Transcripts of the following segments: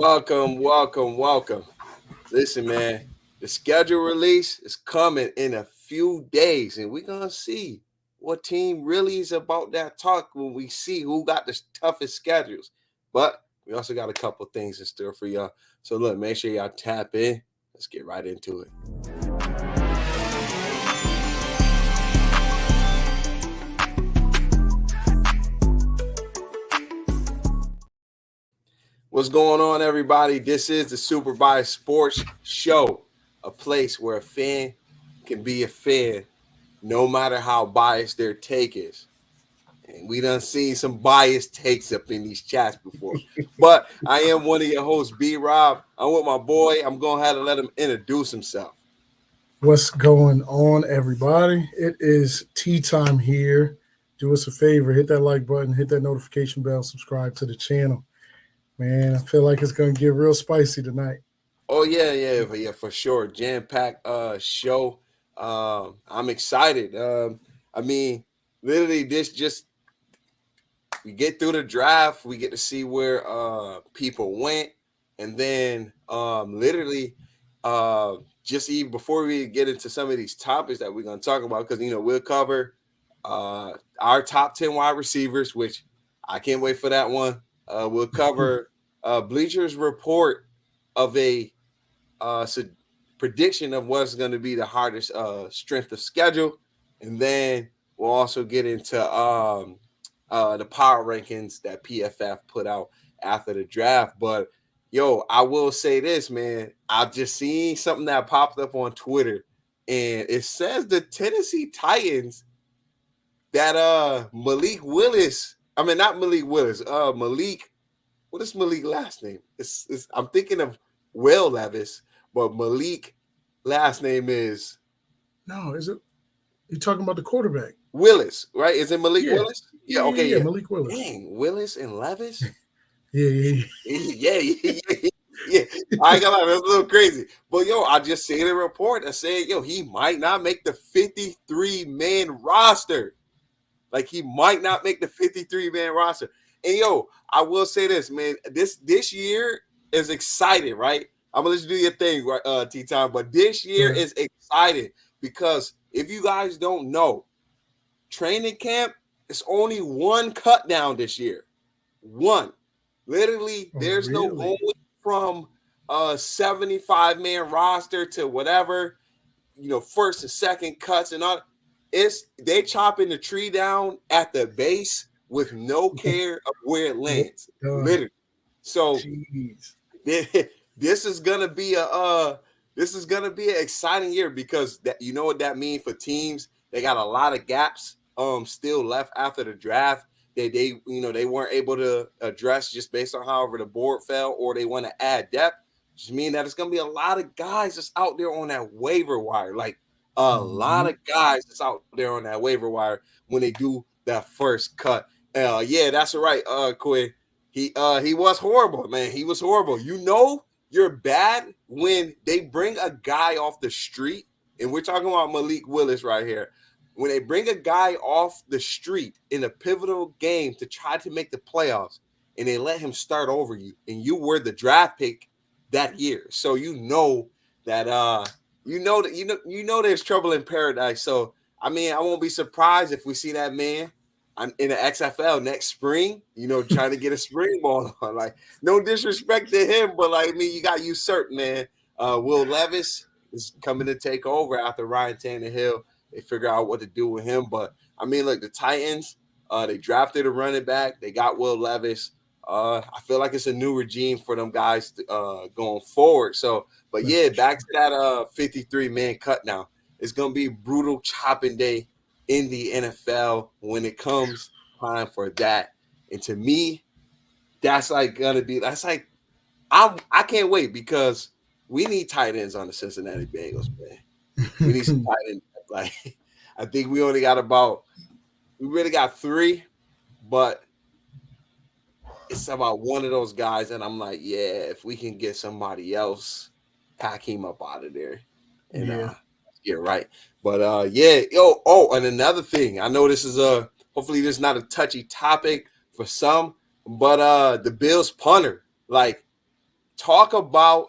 Welcome. Listen, man, the schedule release is coming in a few days, and we're gonna see what team really is about that talk when we see who got the toughest schedules. But we also got a couple things in store for y'all. So look, make sure y'all tap in. Let's get right into it. What's going on, everybody? This is the Super Bias Sports Show, a place where a fan can be a fan no matter how biased their take is. And we done seen some biased takes up in these chats before. But I am one of your hosts, B Rob. I'm with my boy. I'm going to have to let him introduce himself. What's going on, everybody? It is tea time here. Do us a favor, hit that like button, hit that notification bell, subscribe to the channel. Man, I feel like it's gonna get real spicy tonight. Oh, yeah, for sure. Jam-packed show. I'm excited. I mean, literally, this just we get through the draft, we get to see where people went, and then literally just even before we get into some of these topics that we're going to talk about, because we'll cover our top 10 wide receivers, which I can't wait for that one. We'll cover Bleachers report of a prediction of what's going to be the hardest strength of schedule, and then we'll also get into the power rankings that PFF put out after the draft. But I will say this, man. I've just seen something that popped up on Twitter, and it says the Tennessee Titans that Malik Willis. I mean, not Malik Willis. Malik. What is Malik's last name? I'm thinking of Will Levis, but Malik last name is. No, is it? You talking about the quarterback? Willis, right? Is it Malik Willis? Yeah, okay, yeah. Malik Willis. Dang, Willis and Levis? yeah. I ain't gonna lie, that's a little crazy. But I just seen a report that said, he might not make the 53-man roster. Like, he might not make the 53-man roster. And I will say this, man. This year is exciting, right? I'm gonna let you do your thing, right, T-Time. But this year is exciting because if you guys don't know, training camp is only one cut down this year. One. Literally, there's no going from a 75-man roster to whatever, first and second cuts and all. They chopping the tree down at the base with no care of where it lands. Literally. So this is gonna be an exciting year because you know what that means for teams. They got a lot of gaps still left after the draft. They weren't able to address just based on however the board fell, or they want to add depth. Just mean that it's gonna be a lot of guys that's out there on that waiver wire, like a lot of guys that's out there on that waiver wire when they do that first cut. Yeah, that's right, Quinn. He was horrible, man. He was horrible. You're bad when they bring a guy off the street, and we're talking about Malik Willis right here. When they bring a guy off the street in a pivotal game to try to make the playoffs, and they let him start over you, and you were the draft pick that year, so that there's trouble in paradise. So I mean, I won't be surprised if we see that man in the XFL next spring. Trying to get a spring ball on. Like, no disrespect to him, but you got usurped, man. Will Levis is coming to take over after Ryan Tannehill. They figure out what to do with him. But, I mean, look, the Titans, they drafted a running back. They got Will Levis. I feel like it's a new regime for them guys going forward. So, but, yeah, back to that 53-man cut now. It's going to be brutal chopping day in the NFL when it comes time for that. And to me, I can't wait because we need tight ends on the Cincinnati Bengals, man. We need some tight ends. Like, I think we really got 3, but it's about one of those guys, and I'm like, yeah, if we can get somebody else, pack him up out of there. And yeah, right. But and another thing, I know this is hopefully this is not a touchy topic for some, but the Bills punter, like, talk about.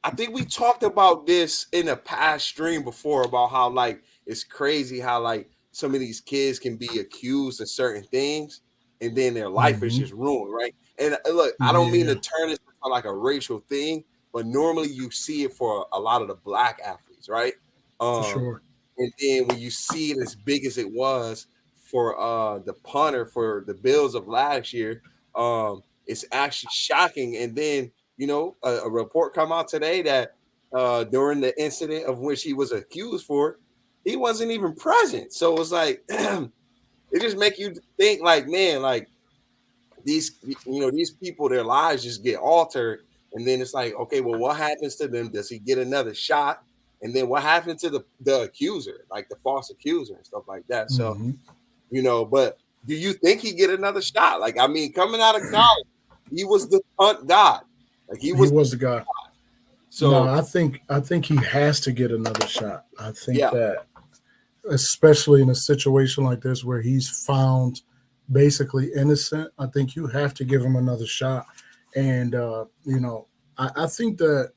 I think we talked about this in a past stream before about how like it's crazy how like some of these kids can be accused of certain things and then their life is Mm-hmm. just ruined, right? And look, I don't mean Yeah, to turn this into like a racial thing, but normally you see it for a lot of the black athletes, right? for Um, sure. and then when you see it as big as it was for the punter for the Bills of last year, it's actually shocking. And then a report come out today that during the incident of which he was accused for, he wasn't even present. So it's like it just make you think like, man, like these people, their lives just get altered. And then it's like, okay, well, what happens to them? Does he get another shot? And then what happened to the accuser, like the false accuser and stuff like that? So, Mm-hmm. but do you think he get another shot? Like, I mean, coming out of college, he was the punt god. Like he He was. was the guy. No, So I think he has to get another shot. I think yeah, that, especially in a situation like this where he's found basically innocent, I think you have to give him another shot. And I think that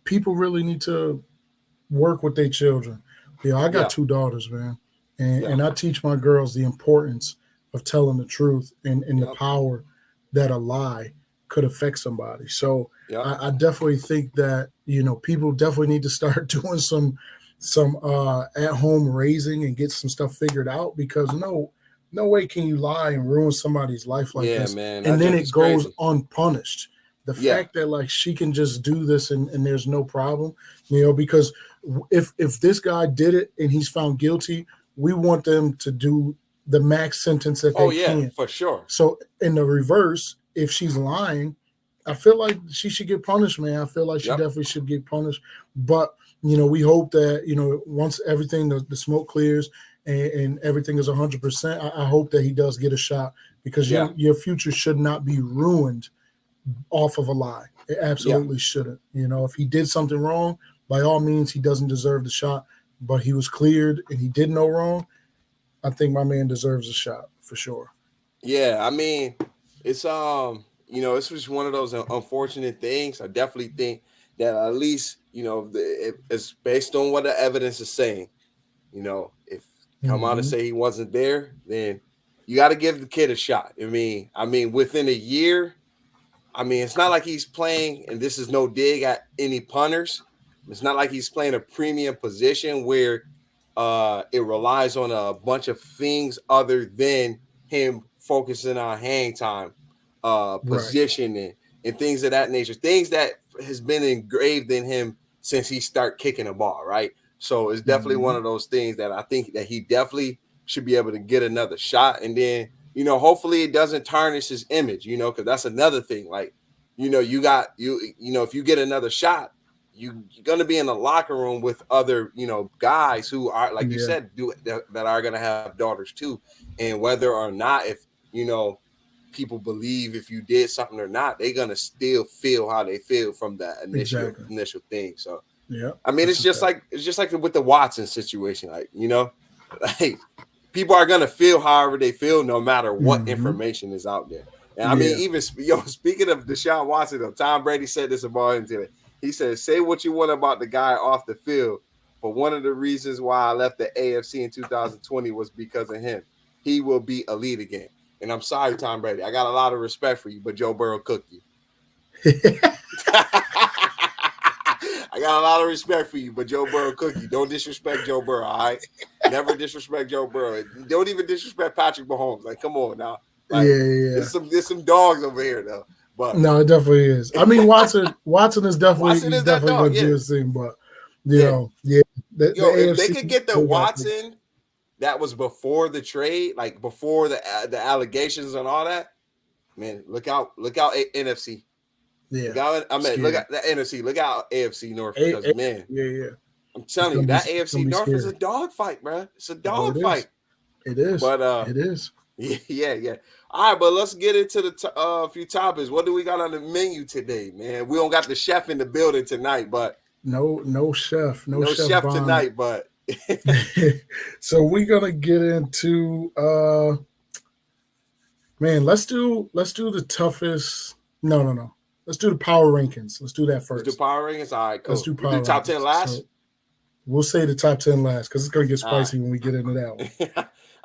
people really need to work with their children. I got yeah, two daughters, man, and, yeah, and I teach my girls the importance of telling the truth and the yeah, power that a lie could affect somebody. So yeah. I definitely think that people definitely need to start doing some at home raising and get some stuff figured out, because no way can you lie and ruin somebody's life like Yeah, this man, and that then junk it is goes crazy. unpunished. The Yeah, fact that like she can just do this and there's no problem, because if this guy did it and he's found guilty, we want them to do the max sentence that oh they yeah, can. for sure. So in the reverse, if she's lying, I feel like she should get punished, man. I feel like she Yep, definitely should get punished. But we hope that once everything the smoke clears and everything is 100%, I hope that he does get a shot, because yeah, your future should not be ruined off of a lie. It yeah. absolutely shouldn't. If he did something wrong, by all means, he doesn't deserve the shot. But he was cleared and he did no wrong. I think my man deserves a shot for sure. Yeah, I mean, it's it's just one of those unfortunate things. I definitely think that at least it's based on what the evidence is saying. If come out and Mm-hmm. say he wasn't there, then you got to give the kid a shot. I mean, within a year, I mean, it's not like he's playing, and this is no dig at any punters. It's not like he's playing a premium position where it relies on a bunch of things other than him focusing on hang time, Right. positioning, and things of that nature. Things that has been engraved in him since he started kicking the ball, right? So it's definitely Mm-hmm. one of those things that I think that he definitely should be able to get another shot, and then hopefully it doesn't tarnish his image, because that's another thing. Like, if you get another shot, you're gonna be in the locker room with other, guys who are, like you Yeah. said, that are gonna have daughters too, and whether or not if you know people believe if you did something or not, they're gonna still feel how they feel from that initial Exactly. initial thing. So Yeah. I mean, That's a fact. it's just like with the Watson situation, like like people are gonna feel however they feel, no matter what Mm-hmm. information is out there. And I mean, Yeah. even speaking of Deshaun Watson, though, Tom Brady said this about him today. He said, "Say what you want about the guy off the field, but one of the reasons why I left the AFC in 2020 was because of him. He will be elite again." And I'm sorry, Tom Brady. I got a lot of respect for you, but Joe Burrow cooked you. I got a lot of respect for you, but Joe Burrow cookie. Don't disrespect Joe Burrow, all right? Never disrespect Joe Burrow. Don't even disrespect Patrick Mahomes. Like, come on now. Yeah. Like, Yeah. there's some dogs over here though. But No, it definitely is. I mean, Watson is definitely Watson he's is that definitely dog. gonna Yeah, do his thing, but yeah. yeah, the Yo, if they AFC could get the they got the, Watson that was before the trade, like before the allegations and all that, man, look out NFC. Look yeah, out, I mean, look scary. at the NFC. Look out AFC North because A, man, yeah, yeah, I'm it's telling gonna you be that it's gonna AFC be North is a scary. dogfight, bro. It's a No, it dogfight. is. It is. But It is. yeah. All right, but let's get into the few topics. What do we got on the menu today, man? We don't got the chef in the building tonight, but No chef, no no chef chef Bond. tonight. But So we're gonna get into man. Let's do the toughest. No. let's do the power rankings. Let's do that Let's do first. power rankings. All right, cool. Let's do We power do top 10 rankings. last. So we'll say the top 10 last because it's gonna get spicy when we get into that one.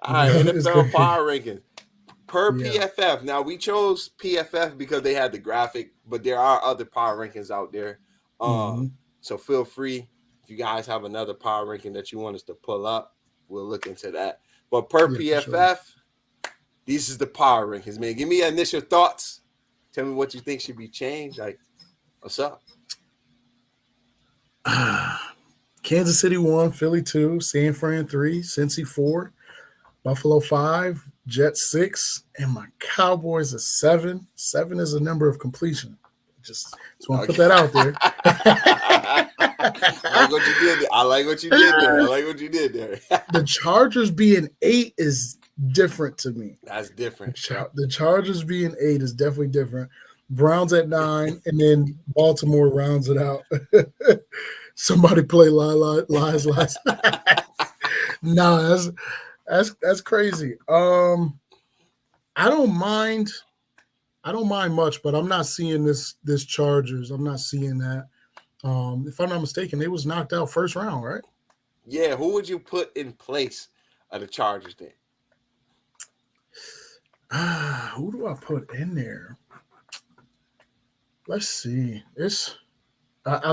All right, NFL power rankings per PFF. Now we chose PFF because they had the graphic, but there are other power rankings out there. So feel free if you guys have another power ranking that you want us to pull up, we'll look into that. But per PFF, these is the power rankings, man. Give me your initial thoughts. Tell me what you think should be changed. Like, what's up? Kansas City 1, Philly 2, San Fran 3, Cincy 4, Buffalo 5, Jets 6, and my Cowboys are 7. 7 is a number of completion. Just want to put that out there. I like what you did there. I like what you did there. The Chargers being 8 is different to me. That's different. The Chargers being 8 is definitely different. Browns at 9, and then Baltimore rounds it out. Somebody play lies. Nah, that's crazy. I don't mind much, but I'm not seeing this Chargers. I'm not seeing that. If I'm not mistaken, they was knocked out first round, right? Yeah. Who would you put in place of the Chargers then? Who do I put in there? Let's see. I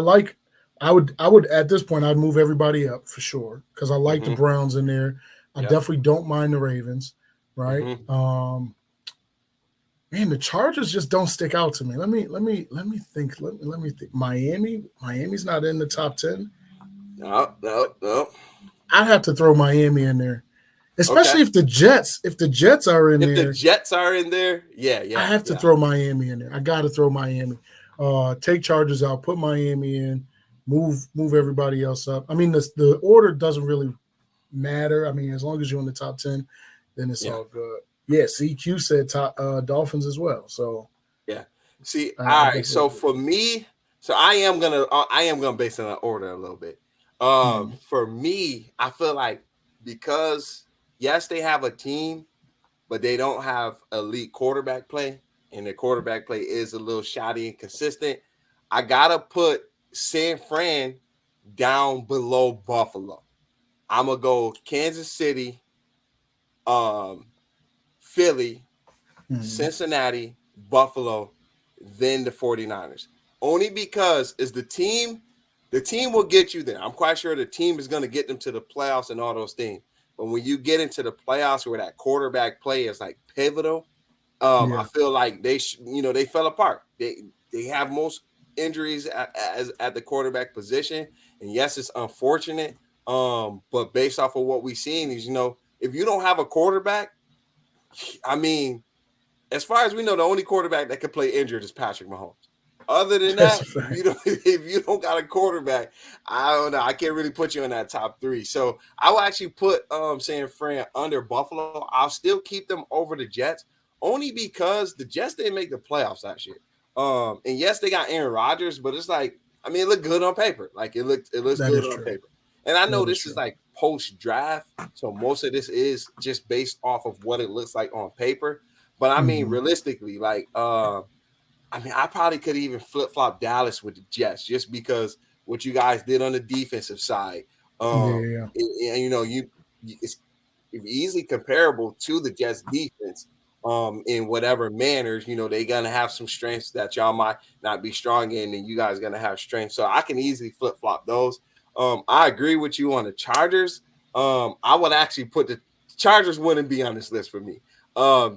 would at this point I'd move everybody up for sure because I like the Browns in there. I definitely don't mind the Ravens, right? Man, the Chargers just don't stick out to me. Let me think. Let me think. Miami's not in the top 10. No. I'd have to throw Miami in there, especially if the Jets are in there. If the Jets are in there, yeah. I have to throw Miami in there. I got to throw Miami. Take Chargers out, put Miami in, move everybody else up. I mean, the order doesn't really matter. I mean, as long as you're in the top 10, then it's all good. Yeah, CQ said Dolphins as well. So yeah. See, all right. So for me, I am gonna base it on order a little bit. For me, I feel like because yes, they have a team, but they don't have elite quarterback play, and their quarterback play is a little shoddy and consistent. I gotta put San Fran down below Buffalo. I'm gonna go Kansas City, Philly, Cincinnati, Buffalo, then the 49ers. Only because is the team will get you there. I'm quite sure the team is going to get them to the playoffs and all those things. But when you get into the playoffs where that quarterback play is like pivotal, I feel like they fell apart. They have most injuries at the quarterback position. And yes, it's unfortunate. But based off of what we've seen is, if you don't have a quarterback, I mean, as far as we know, the only quarterback that can play injured is Patrick Mahomes. Other than that, if you don't got a quarterback, I don't know. I can't really put you in that top 3. So I will actually put San Fran under Buffalo. I'll still keep them over the Jets, only because the Jets didn't make the playoffs last year. And yes, they got Aaron Rodgers, but it's like, I mean, it looked good on paper. Like it looks good on paper. And I know this is like post-draft, so most of this is just based off of what it looks like on paper. But I mean, realistically, like, I probably could even flip-flop Dallas with the Jets just because what you guys did on the defensive side. It's easily comparable to the Jets defense in whatever manners. They're going to have some strengths that y'all might not be strong in, and you guys are going to have strengths. So I can easily flip-flop those. I agree with you on the Chargers. I would actually put the Chargers wouldn't be on this list for me.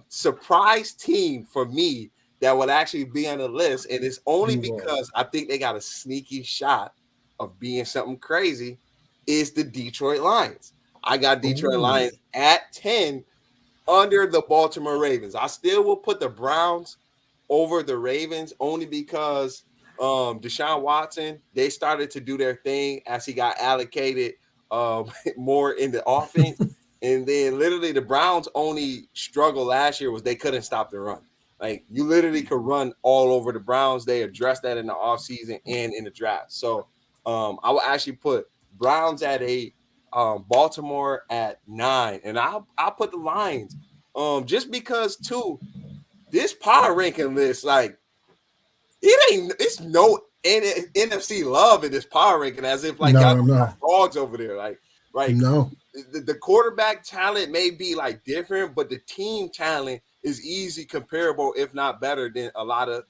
Surprise team for me that would actually be on the list, and it's only because I think they got a sneaky shot of being something crazy, is the Detroit Lions. I got Detroit Lions at 10 under the Baltimore Ravens. I still will put the Browns over the Ravens only because Deshaun Watson, they started to do their thing as he got allocated more in the offense. And then literally the Browns' only struggle last year was they couldn't stop the run. Like you literally could run all over the Browns. They addressed that in the offseason and in the draft. So I will actually put Browns at 8, Baltimore at 9, and I'll put the Lions just because too. This power ranking list, like It's no NFC love in this power ranking, as if like y'all got dogs over there. Like no. The quarterback talent may be like different, but the team talent is easy comparable, if not better than a lot of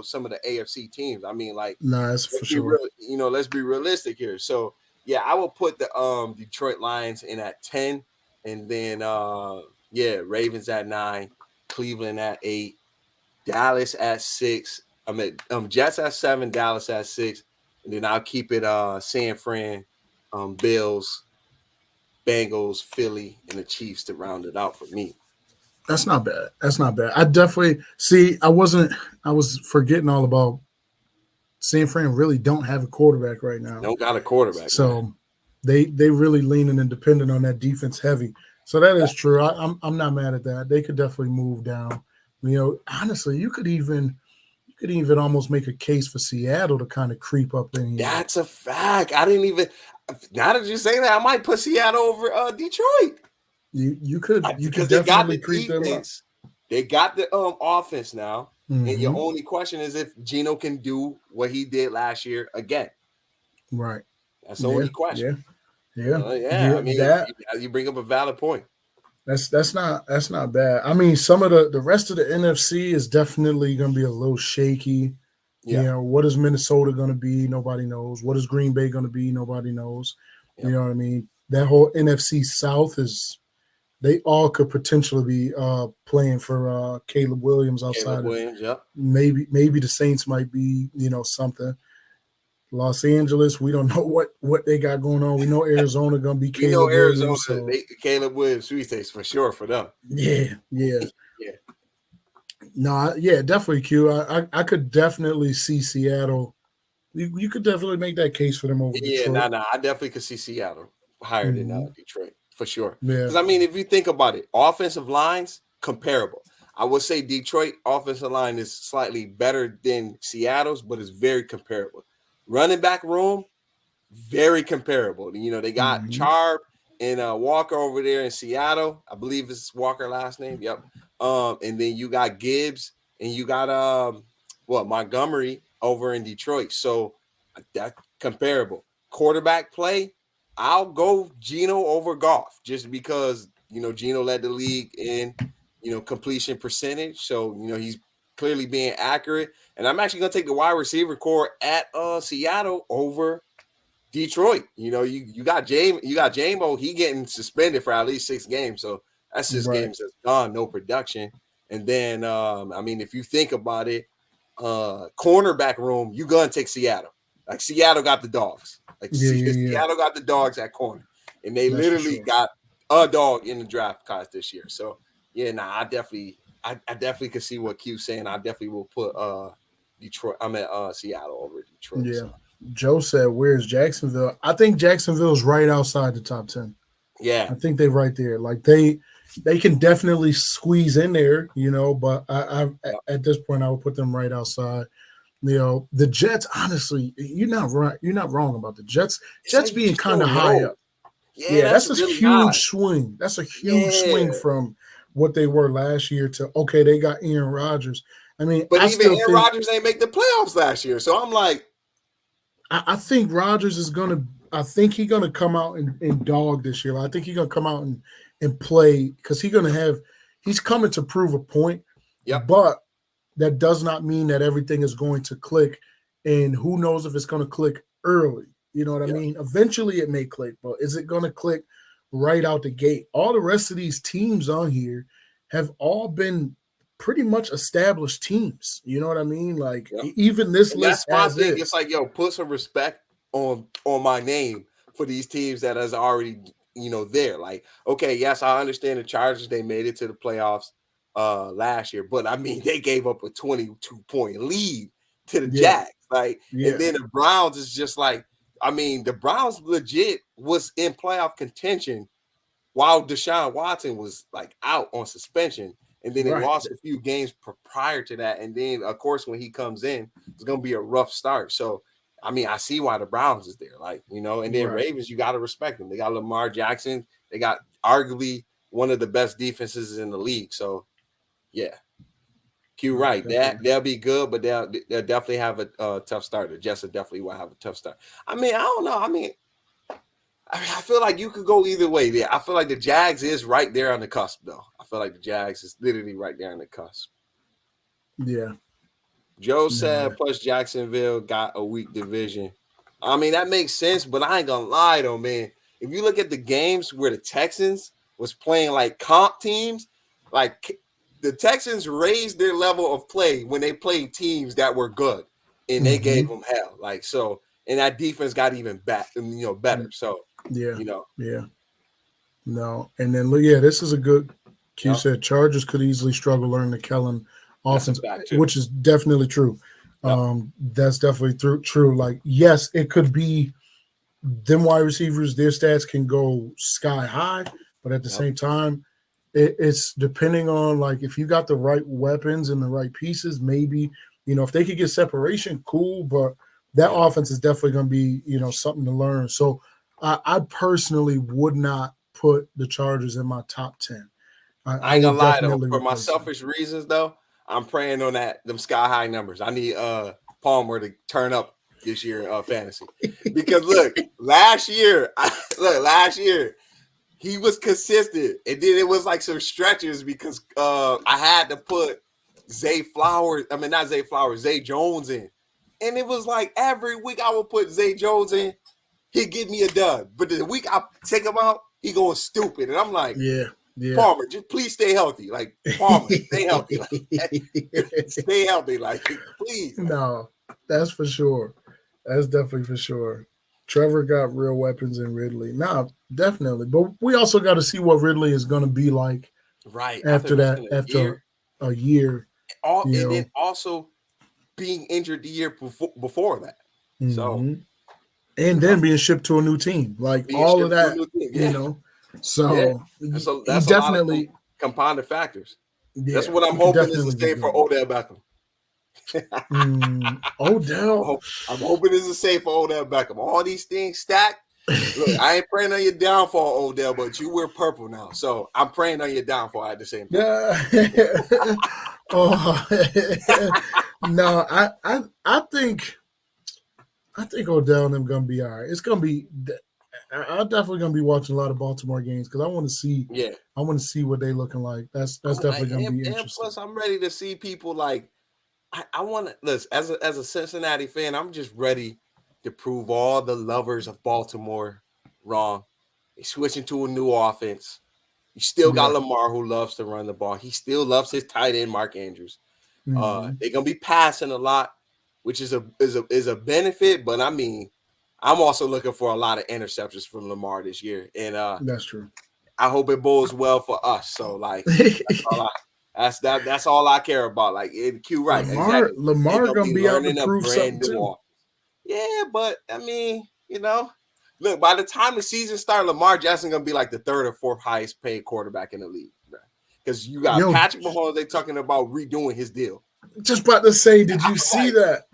some of the AFC teams. I mean, like, that's for sure. Let's be realistic here. So yeah, I will put the Detroit Lions in at 10, and then Ravens at 9, Cleveland at 8, Dallas at 6. I mean, Jets at 7, Dallas at 6, and then I'll keep it San Fran, Bills, Bengals, Philly, and the Chiefs to round it out for me. That's not bad. I definitely see. I was forgetting all about San Fran. Really don't have a quarterback right now. Don't got a quarterback. So man. They really leaning and dependent on that defense heavy. So that is true. I'm not mad at that. They could definitely move down. Honestly, you could even almost make a case for Seattle to kind of creep up in here. That's a fact. I didn't even. Now that you say that, I might put Seattle over Detroit. You could definitely creep them up. They got the offense now, and your only question is if Geno can do what he did last year again. Right. That's the only question. Yeah. I mean, you bring up a valid point. That's not bad. I mean, some of the rest of the NFC is definitely going to be a little shaky. Yeah. What is Minnesota going to be? Nobody knows. What is Green Bay going to be? Nobody knows. Yep. You know what I mean? That whole NFC South they all could potentially be playing for Caleb Williams outside. Maybe the Saints might be, something. Los Angeles, we don't know what they got going on. We know Arizona going to be Caleb Williams. Caleb Williams sweepstakes for sure for them. Yeah. No, definitely Q. I could definitely see Seattle. You could definitely make that case for them over Detroit. I definitely could see Seattle higher than Detroit for sure. Because I mean, if you think about it, offensive lines comparable. I would say Detroit offensive line is slightly better than Seattle's, but it's very comparable. Running back room, very comparable. They got Charb and Walker over there in Seattle. I believe it's Walker last name. Yep. And then you got Gibbs and you got Montgomery over in Detroit. So that's comparable. Quarterback play, I'll go Geno over Goff just because Geno led the league in completion percentage. So he's clearly being accurate. And I'm actually going to take the wide receiver core at Seattle over Detroit. You got Jambo. He getting suspended for at least 6 games. So that's just games that's gone, no production. And then, if you think about it, cornerback room, you're going to take Seattle. Like Seattle got the dogs. Seattle got the dogs at corner. And they literally got a dog in the draft class this year. So, I definitely could see what Q's saying. I definitely will put Detroit. I'm at Seattle over Detroit. Yeah. So. Joe said, "Where's Jacksonville?" I think Jacksonville's right outside the top 10. Yeah, I think they're right there. Like they can definitely squeeze in there, But at this point, I would put them right outside. The Jets. Honestly, you're not right. You're not wrong about the Jets. Jets being kind of high up. Yeah, that's a really huge swing. That's a huge swing from what they were last year to they got Aaron Rodgers. I mean, but even Aaron Rodgers ain't make the playoffs last year, so I'm like, I think Rodgers is gonna. I think he's gonna come out and dog this year. I think he's gonna come out and play because he's coming to prove a point. Yep. But that does not mean that everything is going to click, and who knows if it's going to click early. You know what I mean? Eventually it may click, but is it going to click right out the gate? All the rest of these teams on here have all been pretty much established teams. You know what I mean? Like even this list. That's my thing. It's like, put some respect on my name for these teams that is already, there. Like, okay, yes, I understand the Chargers, they made it to the playoffs last year, but I mean they gave up a 22-point lead to the Jags. Like, and then the Browns is just like, I mean, the Browns legit was in playoff contention while Deshaun Watson was like out on suspension, and then they lost a few games prior to that. And then, of course, when he comes in, it's going to be a rough start. So, I mean, I see why the Browns is there, like, and then Ravens, you got to respect them. They got Lamar Jackson. They got arguably one of the best defenses in the league. So, yeah. Q right. They'll be good, but they'll definitely have a tough start. The Jets definitely will have a tough start. I mean, I don't know. I mean, I feel like you could go either way there. I feel like the Jags is right there on the cusp, though. I feel like the Jags is literally right there on the cusp. Yeah. Joe said, plus Jacksonville got a weak division. I mean, that makes sense, but I ain't gonna lie though, man. If you look at the games where the Texans was playing like comp teams, like the Texans raised their level of play when they played teams that were good, and they gave them hell. Like so, and that defense got even better. So yeah, yeah. No, and then this is a good. Q said Chargers could easily struggle learning the Kellen offense, which is definitely true. That's definitely true. Like, yes, it could be them wide receivers, their stats can go sky high, but at the same time, it's depending on like if you got the right weapons and the right pieces, maybe, if they could get separation, cool, but that offense is definitely going to be, something to learn. So I personally would not put the Chargers in my top 10. I ain't gonna lie though, for my selfish reasons though, I'm praying on them sky high numbers. I need Palmer to turn up this year in fantasy because look, last year he was consistent, and then it was like some stretches because I had to put Zay Jones in, and it was like every week I would put Zay Jones in, he'd give me a dud, but the week I take him out, he going stupid, and I'm like, yeah. Palmer, just please stay healthy. Like Palmer, stay healthy. Stay healthy, like please. No, that's for sure. That's definitely for sure. Trevor got real weapons in Ridley. No, definitely. But we also got to see what Ridley is going to be like. Right after a year. And then also being injured the year before that. So. And then being shipped to a new team, like all of that, So that's definitely a lot of compounded factors. Yeah, that's what I'm hoping is the same for Odell Beckham. Odell, I'm hoping it's the same for Odell Beckham. All these things stacked. Look, I ain't praying on your downfall, Odell, but you wear purple now, so I'm praying on your downfall at the same time. No, I think Odell and them gonna be all right. It's gonna be. I'm definitely gonna be watching a lot of Baltimore games because I want to see. Yeah, I want to see what they looking like. That's definitely gonna be interesting. And plus, I'm ready to see people like. I want to listen as a Cincinnati fan. I'm just ready to prove all the lovers of Baltimore wrong. They switching to a new offense. You still got Lamar who loves to run the ball. He still loves his tight end Mark Andrews. They're gonna be passing a lot, which is a benefit. But I mean, I'm also looking for a lot of interceptions from Lamar this year, and that's true. I hope it bodes well for us. So like, that's all I care about. Like Q right, Lamar gonna be able to prove something too. Yeah, but I mean, look, by the time the season starts, Lamar Jackson gonna be like the third or fourth highest paid quarterback in the league, because you got Patrick Mahomes. They talking about redoing his deal. Just about to say, did you see that?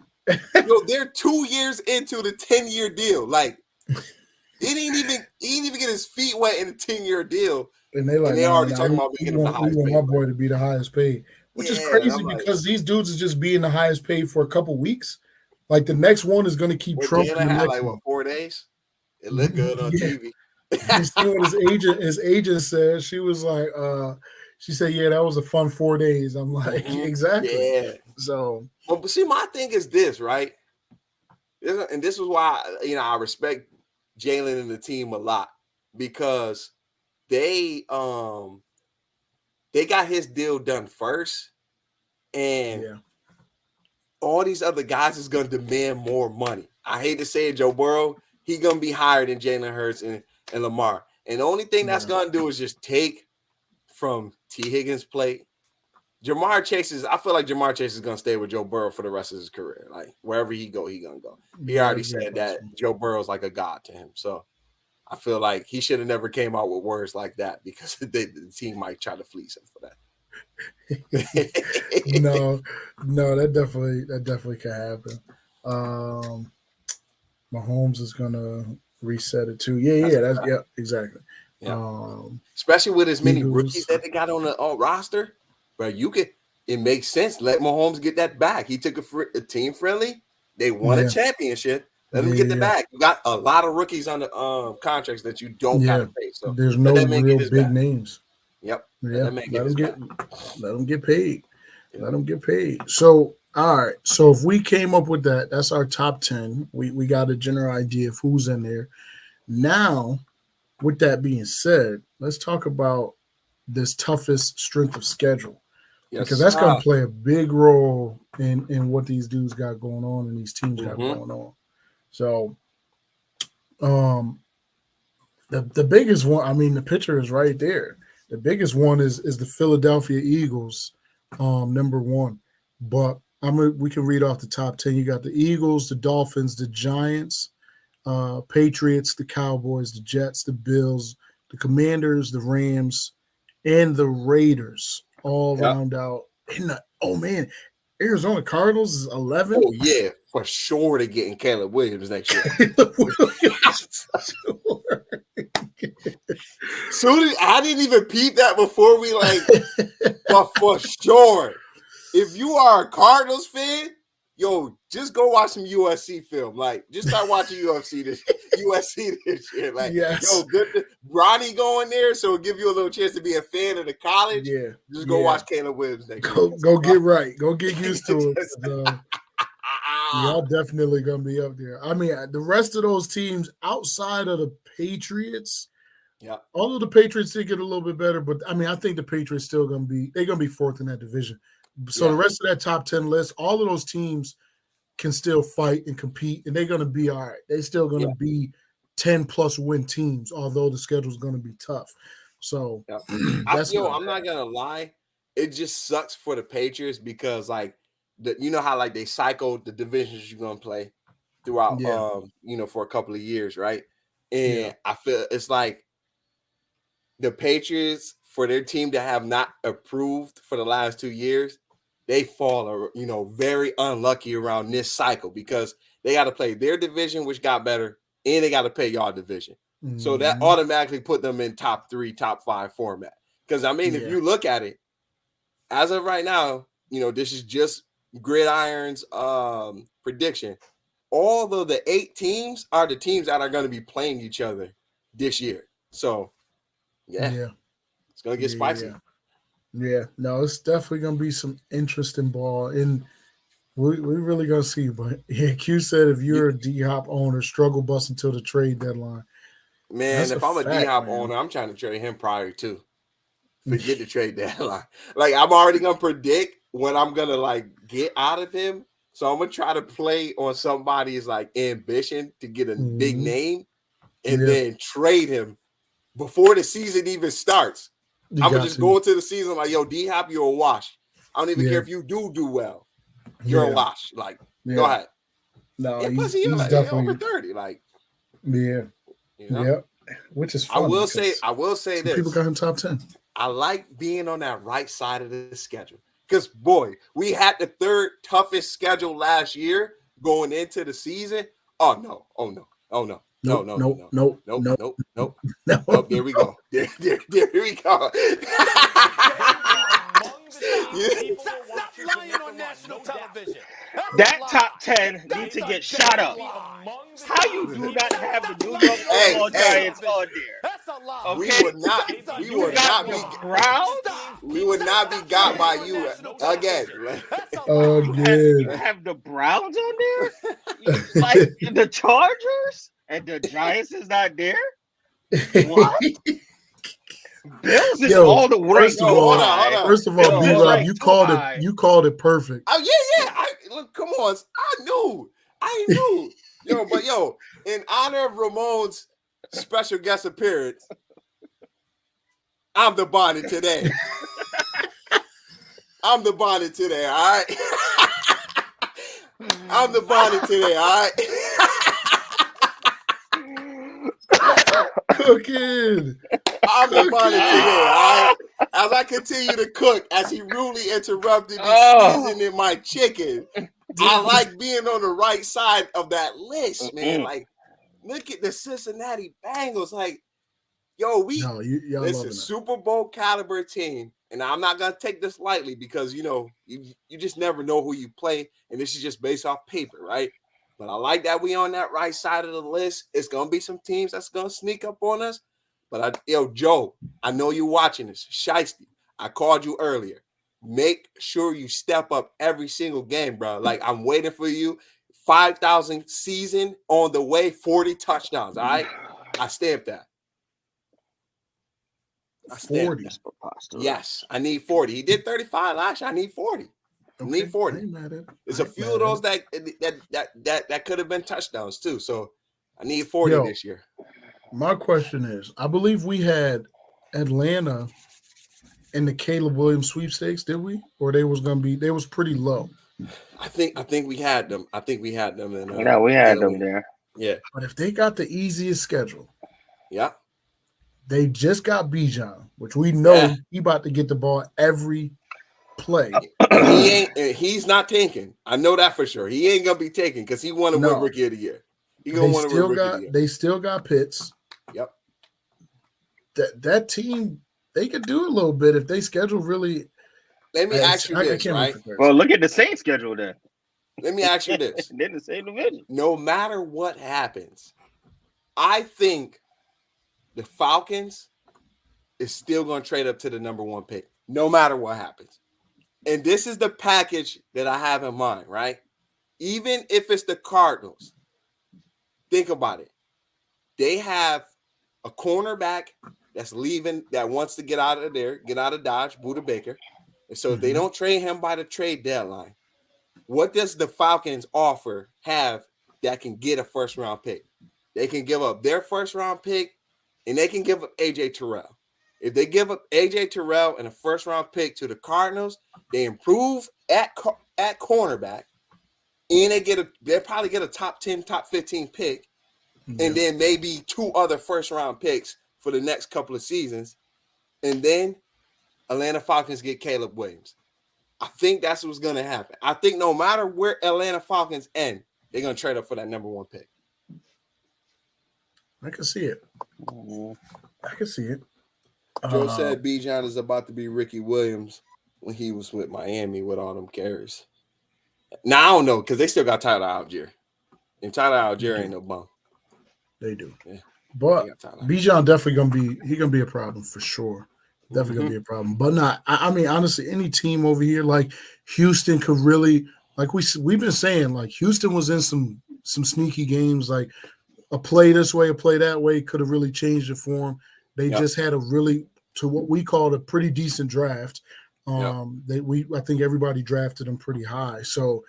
They're 2 years into the 10-year deal. Like, he didn't even get his feet wet in a 10-year deal. And they already talking about making him the highest paid. We want my boy to be the highest paid, which is crazy because these dudes is just being the highest paid for a couple weeks. Like the next one is going to keep trumping. Like 4 days? It looked good on TV. You see what his agent said? She was like, she said, "Yeah, that was a fun 4 days." I'm like, exactly. Yeah. So, but see, my thing is this, right? And this is why I respect Jalen and the team a lot, because they got his deal done first, and all these other guys is gonna demand more money. I hate to say it, Joe Burrow, he gonna be higher than Jalen Hurts and Lamar, and the only thing that's gonna do is just take from T. Higgins' plate. Jamar Chase I feel like Jamar Chase is gonna stay with Joe Burrow for the rest of his career. Like wherever he go, he gonna go. He already said that Joe Burrow's like a god to him. So I feel like he should have never came out with words like that, because the team might try to fleece him for that. No, that definitely can happen. Mahomes is gonna reset it too. Yeah, exactly. Yeah. Especially with as many rookies that they got on the roster, bro. You could it makes sense. Let Mahomes get that back. He took a team friendly. They won a championship. Let them get the bag. You got a lot of rookies on the contracts that you don't gotta pay. So there's no real big names. Yep. Yeah. Let them get paid. Yeah. Let them get paid. So all right. So if we came up with that, that's our top 10. We got a general idea of who's in there. Now, with that being said, let's talk about this toughest strength of schedule. Yes, because that's going to play a big role in what these dudes got going on and these teams got going on. So, the biggest one, I mean, the picture is right there. The biggest one is the Philadelphia Eagles, number one. But we can read off the top 10. You got the Eagles, the Dolphins, the Giants, Patriots, the Cowboys, the Jets, the Bills, the Commanders, the Rams, and the Raiders all round out. Arizona Cardinals is 11. Oh, yeah, for sure they're getting Caleb Williams next year. I didn't even peep that before we but for sure. If you are a Cardinals fan, yo, just go watch some USC film. Just start watching USC this year. Yo, good Ronnie going there, so it'll give you a little chance to be a fan of the college. Yeah. Just go watch Caleb Williams next year. Go get right. Go get used to it. Y'all definitely gonna be up there. I mean, the rest of those teams outside of the Patriots, although the Patriots did get a little bit better, but I mean, I think the Patriots still gonna be fourth in that division. So the rest of that top 10 list, all of those teams can still fight and compete, and they're going to be all right. They're still going to be 10-plus win teams, although the schedule is going to be tough. So, I'm not going to lie. It just sucks for the Patriots because, you know how, they cycle the divisions you're going to play throughout, for a couple of years, right? And I feel it's like the Patriots, for their team to have not approved for the last 2 years, they fall, very unlucky around this cycle because they got to play their division, which got better, and they got to play y'all division. Mm-hmm. So that automatically put them in top 3, top 5 format. Because, I mean, if you look at it, as of right now, this is just Gridiron's prediction. All of the 8 teams are the teams that are going to be playing each other this year. So, it's going to get spicy. Yeah, no, it's definitely going to be some interesting ball. And we really going to see. But Q said if you're a D-Hop owner, struggle bus until the trade deadline. Man, if I'm a D-Hop owner, I'm trying to trade him prior to. Forget the trade deadline. I'm already going to predict what I'm going to, get out of him. So I'm going to try to play on somebody's, ambition to get a big name and then trade him before the season even starts. I'm going to just go into the season yo, D-Hop, you're a wash. I don't even care if you do well. You're a wash. Go ahead. No, plus he's definitely over 30. Which is funny. I will say this. People got him top 10. I like being on that right side of the schedule. Because, boy, we had the 3rd toughest schedule last year going into the season. Oh, no. No. There we go. There we go. That top 10 needs to get shot up. How you do not have the New York Football Giants on there? Okay? We would not be got by you again. Have the Browns on there? The Chargers? And the Giants is not there? What? Bills is all the way. First of all, B-Rob, you called it perfect. Oh yeah. Come on, I knew. In honor of Ramon's special guest appearance, I'm the bonnet today. All right. I'm the bonnet today, all right. Cooking. I'm the bonnet today, all right? As I continue to cook, as he rudely interrupted me seasoning my chicken, I like being on the right side of that list, man. Look at the Cincinnati Bengals. Listen, Super Bowl caliber team. and I'm not gonna take this lightly because you just never know who you play, and this is just based off paper, right? But I like that we on that right side of the list. It's gonna be some teams that's gonna sneak up on us. But Joe, I know you're watching this. Shiesty, I called you earlier. Make sure you step up every single game, bro. Like I'm waiting for you. 5,000 season on the way, 40 touchdowns. All right, I stamped that. 40. Yes, I need 40. He did 35 last year. I need 40. I need 40. There's a few of those that could have been touchdowns too. So I need 40 this year. My question is, I believe we had Atlanta in the Caleb Williams sweepstakes, did we? Or they was pretty low. I think we had them. We had them there. Yeah. But if they got the easiest schedule, yeah. They just got Bijan, which we know he about to get the ball every play. He's not tanking. I know that for sure. He ain't gonna be taking because he want to win Rookie of the Year. He gonna want to win Rookie of the Year. They still got Pitts. Yep. That team, they could do a little bit if they schedule really. Let me ask you this, right? Well, look at the Saints schedule then. Let me ask you this. They're the same division. No matter what happens, I think the Falcons is still going to trade up to the number 1 pick, no matter what happens. And this is the package that I have in mind, right? Even if it's the Cardinals, think about it. They have a cornerback that's leaving, that wants to get out of there, get out of Dodge, Budda Baker. And so if they don't trade him by the trade deadline, what does the Falcons offer have that can get a first-round pick? They can give up their first-round pick, and they can give up A.J. Terrell. If they give up A.J. Terrell and a first-round pick to the Cardinals, they improve at cornerback, and they'll probably get a top 10, top 15 pick, and then maybe 2 other first-round picks for the next couple of seasons. And then Atlanta Falcons get Caleb Williams. I think that's what's going to happen. I think no matter where Atlanta Falcons end, they're going to trade up for that number 1 pick. I can see it. I can see it. Joe said Bijan is about to be Ricky Williams when he was with Miami with all them carries. Now, I don't know because they still got Tyler Algier. And Tyler Algier ain't no bum. They do. Yeah. But Bijan definitely gonna be a problem for sure. Definitely gonna be a problem. But not, I mean, honestly, any team over here like Houston could really, like we've been saying, like Houston was in some sneaky games, like a play this way, a play that way could have really changed it for them. They just had a really, to what we called a pretty decent draft. I think everybody drafted them pretty high. So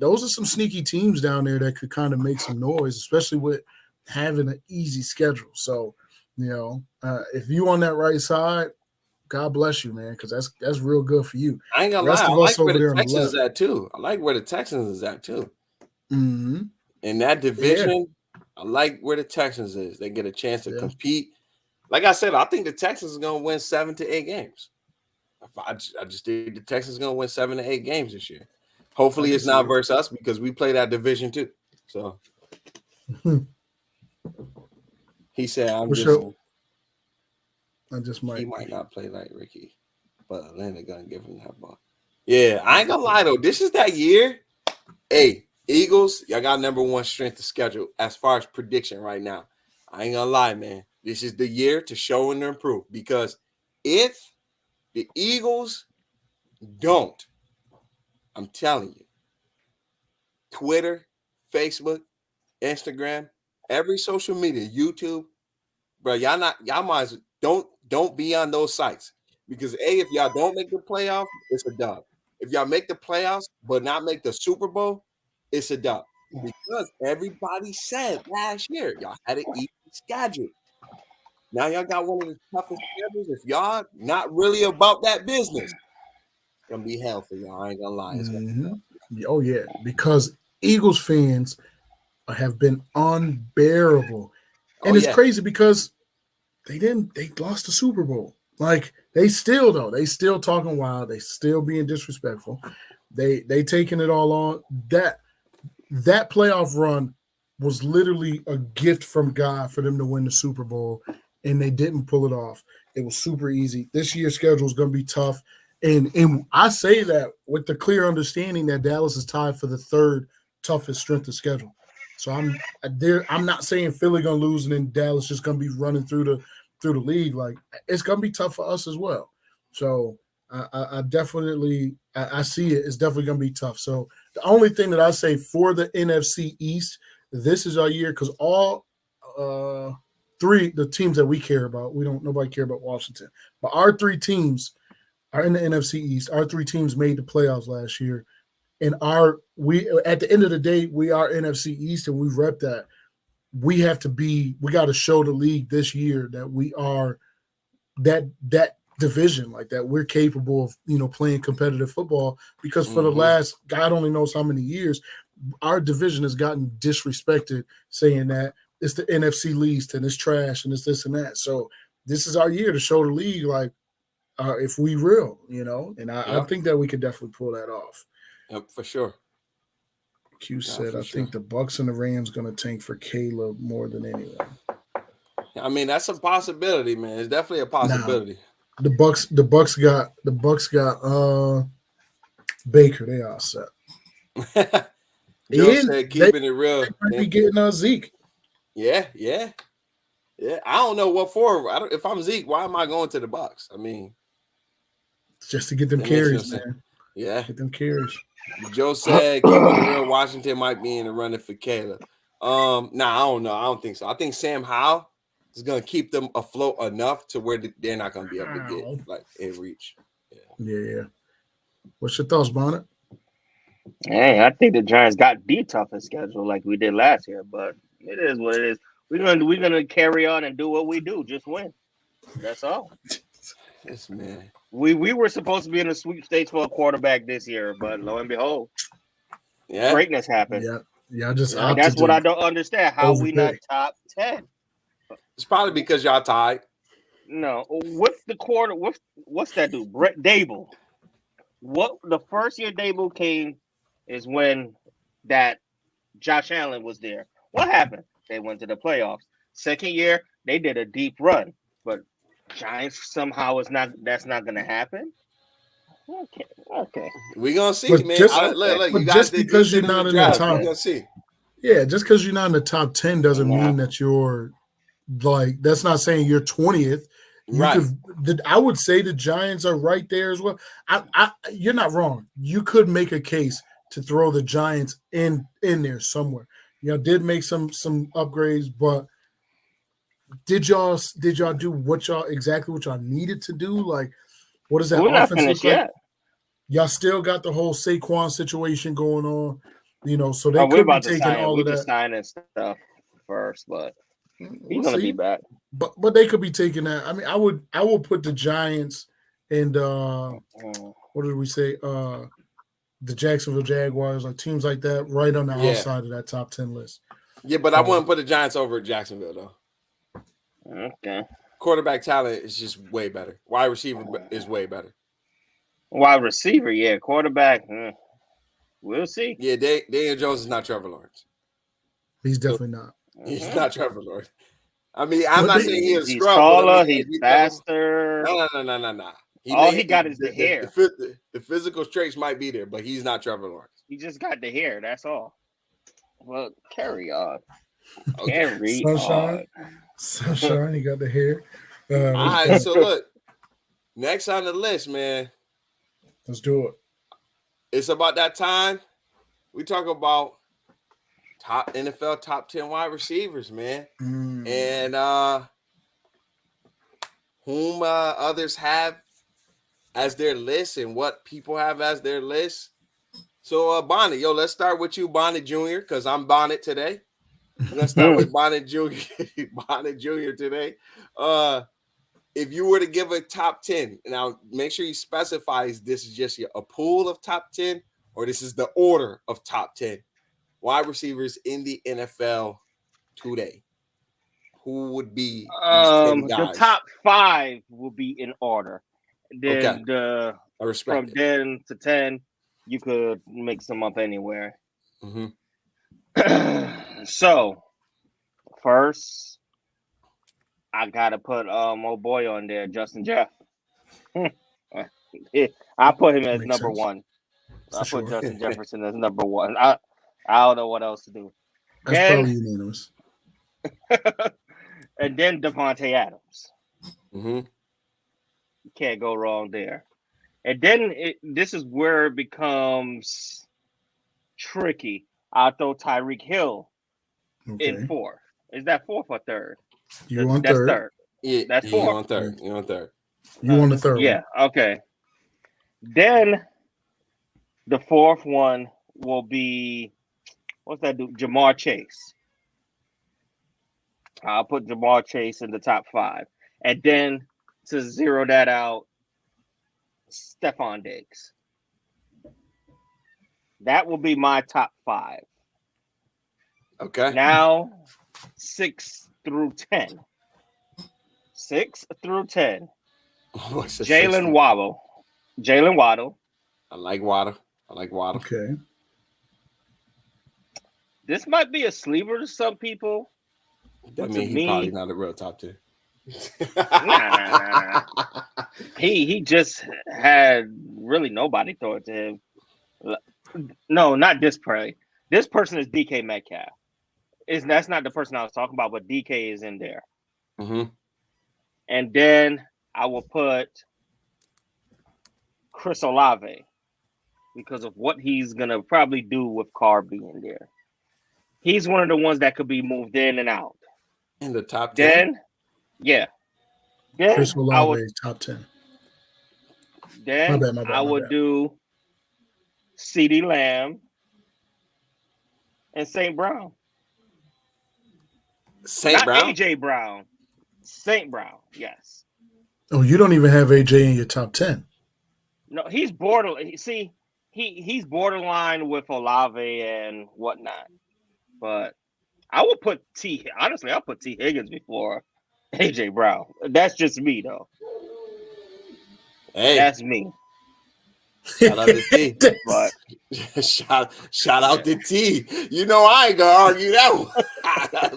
those are some sneaky teams down there that could kind of make some noise, especially with having an easy schedule. So, if you on that right side, God bless you, man, because that's real good for you. I ain't gonna lie. I like where the Texans is at too. I like where the Texans is at too. Mm-hmm. In that division, I like where the Texans is. They get a chance to compete. Like I said, I think the Texans are going to win 7 to 8 games. I just think the Texans are going to win 7 to 8 games this year. Hopefully it's not versus us because we play that division too. So he said, he might not play like Ricky, but Atlanta going to give him that ball. Yeah, I ain't going to lie though. This is that year. Hey, Eagles, y'all got number 1 strength of schedule as far as prediction right now. I ain't gonna lie, man. This is the year to show and improve because if the Eagles don't, I'm telling you, Twitter, Facebook, Instagram, every social media, YouTube, bro, y'all might as well don't be on those sites because if y'all don't make the playoffs, it's a dub. If y'all make the playoffs but not make the Super Bowl, it's a dub. Because everybody said last year y'all had an easy schedule. Now y'all got one of the toughest schedules. If y'all not really about that business, it's gonna be hell for y'all. I ain't gonna lie. Oh yeah, because Eagles fans have been unbearable, and it's crazy because they lost the Super Bowl. Like they still talking wild. They still being disrespectful. They taking it all on. That playoff run was literally a gift from God for them to win the Super Bowl, and they didn't pull it off. It was super easy. This year's schedule is going to be tough. And I say that with the clear understanding that Dallas is tied for the third toughest strength of schedule. So I'm not saying Philly going to lose and then Dallas just going to be running through the league. Like, it's going to be tough for us as well. So I definitely see it. It's definitely going to be tough. So the only thing that I say for the NFC East, this is our year because all the teams that we care about, nobody care about Washington, but our three teams are in the NFC East. Our three teams made the playoffs last year, and we at the end of the day, we are NFC East, and we rep that. We got to show the league this year that we are that division, like that we're capable of playing competitive football, because for the last God only knows how many years our division has gotten disrespected, saying that it's the NFC least and it's trash and it's this and that. So this is our year to show the league, like, if we real, and I think that we could definitely pull that off. Yep, for sure. Q said, I think the Bucs and the Rams going to tank for Caleb more than anyone. I mean, that's a possibility, man. It's definitely a possibility. The Bucs got Baker. They all set. Joe said keeping it real. They might be getting Zeke. Yeah. I don't know what for. If I'm Zeke, why am I going to the Bucs? I mean, just to get them carries, man. Yeah, get them carries. Joe said keeping it real. Washington might be in the running for Caleb. I don't know. I don't think so. I think Sam Howell is going to keep them afloat enough to where they're not going to be able to get in reach. Yeah. What's your thoughts, Bonnet? Hey, I think the Giants got the toughest schedule like we did last year, but it is what it is. We're gonna carry on and do what we do, just win. That's all. Yes, man. We were supposed to be in the sweepstakes for a quarterback this year, but lo and behold, greatness happened. Yeah. That's what I don't understand. How we not top 10? It's probably because y'all tied. No, what's that dude? Brett Dable. What the first year Dable came is when that Josh Allen was there. What happened? They went to the playoffs. Second year, they did a deep run, but Giants somehow that's not going to happen. Okay. We're going to see, but man. Look, you guys because you're not in the top. We're going to see. Yeah, just because you're not in the top 10 doesn't mean that you're like, that's not saying you're 20th. I would say the Giants are right there as well. You're not wrong. You could make a case to throw the Giants in there somewhere. Did make some upgrades, but did y'all do what y'all needed to do? Like, what does that offense look like? Y'all still got the whole Saquon situation going on, so they could be taking all of that. Signing stuff first, but he's gonna be back. But they could be taking that. I mean, I will put the Giants and what did we say? The Jacksonville Jaguars, like teams like that, right on the outside of that top 10 list. Yeah, but I wouldn't put the Giants over Jacksonville though. Okay. Quarterback talent is just way better. Wide receiver is way better. Wide receiver, yeah. Quarterback, we'll see. Yeah, Daniel Jones is not Trevor Lawrence. He's definitely not. He's not Trevor Lawrence. I mean, I'm not saying he's scrub. Taller, he's faster. No. All he got is the hair. The physical traits might be there, but he's not Trevor Lawrence. He just got the hair. That's all. Well, carry on. Okay. Sunshine, he got the hair. All right, so look. Next on the list, man. Let's do it. It's about that time. We talk about top NFL top 10 wide receivers, man. And whom others have as their list and what people have as their list. So Bonnet, let's start with you, Bonnet Jr., because I'm Bonnet today. Let's start with Bonnet Jr. Bonnet Jr. today. If you were to give a top 10, now make sure you specify this is just a pool of top 10 or this is the order of top 10 wide receivers in the NFL today. Who would be the top 5 will be in order. Then I respect from 10 to 10, you could make some up anywhere. Mm-hmm. So, first, I gotta put old boy on there, Justin Jeff. I put him as Makes number sense. one. For I sure. put Justin Jefferson as number one. I don't know what else to do. That's Then- probably unanimous. And then Devontae Adams. Mm-hmm. Can't go wrong there. And then this is where it becomes tricky. I'll throw Tyreek Hill Okay. in fourth. Is that fourth or third? You on That's third. Yeah, That's you four. on third. You on third. You on the third Yeah, okay. Then the fourth one will be, what's that do? Jamar Chase. I'll put Jamar Chase in the top 5. And then to zero that out, Stephon Diggs. That will be my top 5. Okay. Now, 6 through 10. 6 through 10. What's the Jalen sixth? Waddle. Jalen Waddle. I like Waddle. I like Waddle. Okay. This might be a sleeper to some people. That To means me- he's probably not a real top 10. Nah. He just had really nobody throw it to him. No, not this play. This person is DK Metcalf. That's not the person I was talking about, but DK is in there. Mm-hmm. And then I will put Chris Olave because of what he's gonna probably do with Carr being there. He's one of the ones that could be moved in and out. In the top 10. Then, yeah. Then Chris I Olave would is top 10. then My bad, I my would bad. do CeeDee Lamb and St. Brown. St. Not Brown. AJ Brown. St. Brown, yes. Oh, you don't even have AJ in your top 10. No, he's borderline. See, he's borderline with Olave and whatnot. But I would put honestly, I'll put T. Higgins before AJ Brown. That's just me, though. Hey, That's me. shout out to T. But shout out to T. You know I ain't gonna argue that one.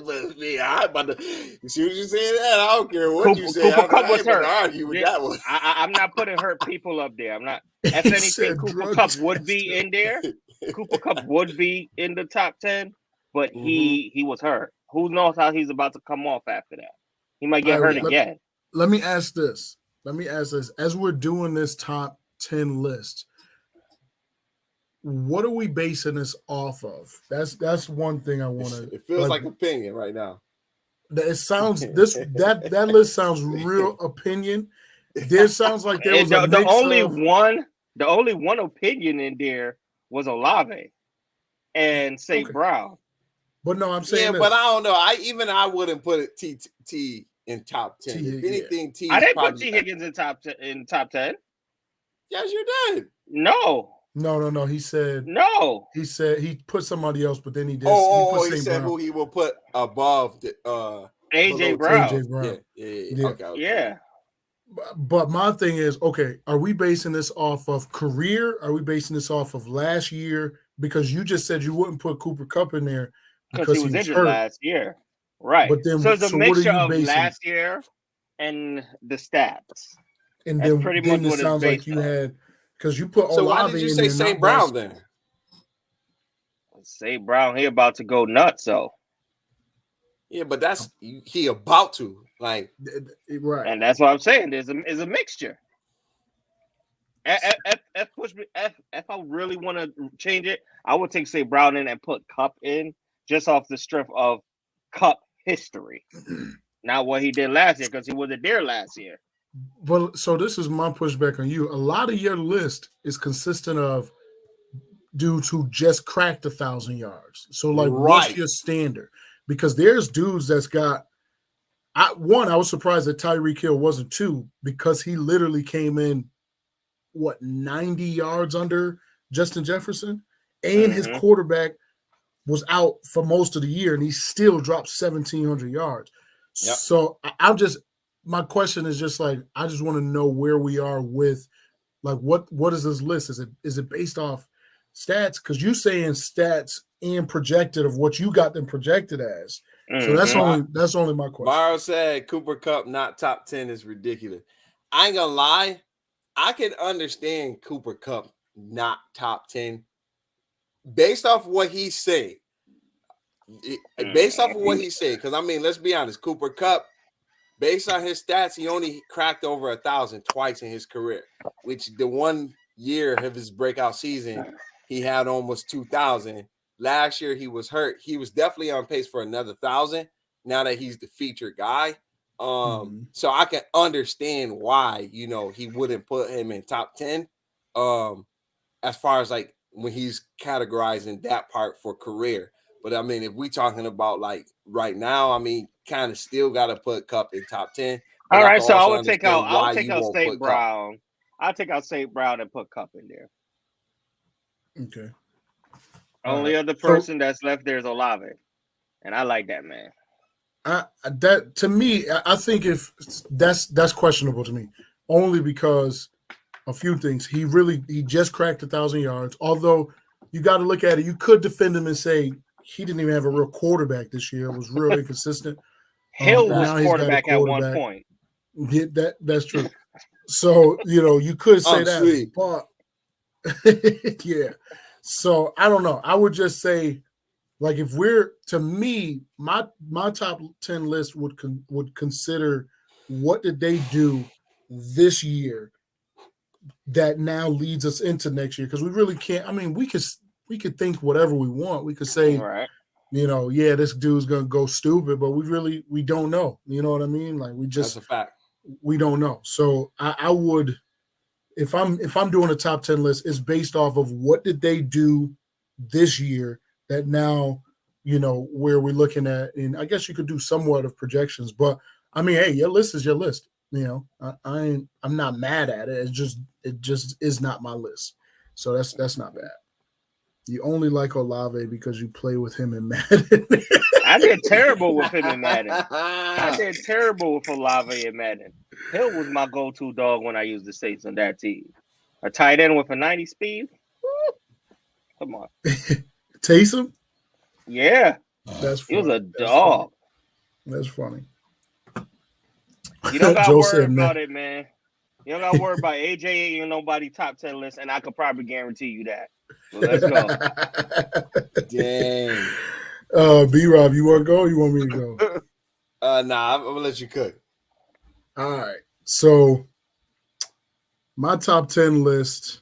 But me, I'm about to. You see what you saying? That I don't care what you say. Cooper I Kupp ain't was about hurt. to argue with Yeah. that one. I'm not putting hurt people up there. I'm not. If He anything, said Cooper drug Kupp would be testing. in there. Cooper Kupp would be in the top 10, but he was hurt. Who knows how he's about to come off after that? He might get All right, hurt again. Let me ask this. As we're doing this top 10 list, what are we basing this off of? That's one thing I want to. It feels like opinion right now. It sounds that list sounds real opinion. There sounds like there was And a mix the only one opinion in there was Olave and St. Okay. Brown. but no, I'm saying Yeah, this. but I don't know. I wouldn't put it T in top 10. T, If yeah. anything, T. I didn't probably, put T. Higgins in top 10. Yes, you did. No. No. He said he put somebody else, but then he did. He St. said Brown. who he will put above the AJ below Brown. AJ Brown. Yeah. Okay. Yeah. But my thing is, okay, are we basing this off of career? Are we basing this off of last year? Because you just said you wouldn't put Cooper Kupp in there Because he was injured hurt. last year. Right. But then- so it's a so what are mixture you of basing- last year and the stats. And That's then, pretty then much it what it's sounds like based you on. had because you put So why Olave did you in say there, St. not Brown West. then? St. Brown, he about to go nuts. So, Yeah, but that's he about to like. Right. and that's what I'm saying. There's a mixture. If I really want to change it, I would take St. Brown in and put Cup in just off the strength of Cup history. Not what he did last year because he wasn't there last year. But so this is my pushback on you. A lot of your list is consistent of dudes who just cracked 1,000 yards. So like, what's Right. your standard? Because there's dudes that's got. I was surprised that Tyreek Hill wasn't 2 because he literally came in 90 yards under Justin Jefferson, and his Mhm. quarterback was out for most of the year, and he still dropped 1,700 yards. Yep. So my question is just like, I just want to know where we are with, like, what is this list? Is it based off stats? Because you saying stats and projected of what you got them projected as. So Mm-hmm. that's only my question. Mario said Cooper Kupp not top 10 is ridiculous. I ain't gonna lie, I can understand Cooper Kupp not top 10 based off what he said. Based off of what he said, because I mean, let's be honest, Cooper Kupp, based on his stats, he only cracked over 1,000 twice in his career, which the 1 year of his breakout season, he had almost 2,000. Last year he was hurt. He was definitely on pace for another 1,000 now that he's the featured guy. So I can understand why, you know, he wouldn't put him in top 10. As far as like when he's categorizing that part for career. But I mean, if we talking about like right now, I mean, kind of still got to put Kupp in top 10. All right, so I would take out St. Brown. I'll take out St. Brown and put Kupp in there. Okay. Only other person that's left there is Olave, and I like that man. That to me, I think if that's questionable to me, only because a few things. He just cracked 1,000 yards. Although you got to look at it, you could defend him and say he didn't even have a real quarterback this year. It was real inconsistent. Hill was quarterback at one point. Yeah, that's true. So you know you could say that, but yeah. So I don't know. I would just say, like, if we're to me, my top 10 list would consider what did they do this year that now leads us into next year, because we really can't. I mean, we could think whatever we want. We could say, you know, yeah, this dude's gonna go stupid, but we don't know. You know what I mean? Like that's a fact. We don't know. So I would. If I'm doing a top 10 list, it's based off of what did they do this year that now, you know, where we're looking at, and I guess you could do somewhat of projections, but I mean, hey, your list is your list. You know, I'm not mad at it. It just is not my list. So that's not bad. You only like Olave because you play with him in Madden. I did terrible with him in Madden. I did terrible with Olave in Madden. Hill was my go-to dog when I used the Saints on that team. A tight end with a 90 speed. Woo. Come on. Taysom? Yeah. He was a dog. That's funny. You don't got to worry about it, man. You don't got to worry about AJ ain't nobody top 10 list, and I could probably guarantee you that. So let's go. Dang. B-Rob, you want to go or you want me to go? Nah, I'm going to let you cook. All right. So my top 10 list,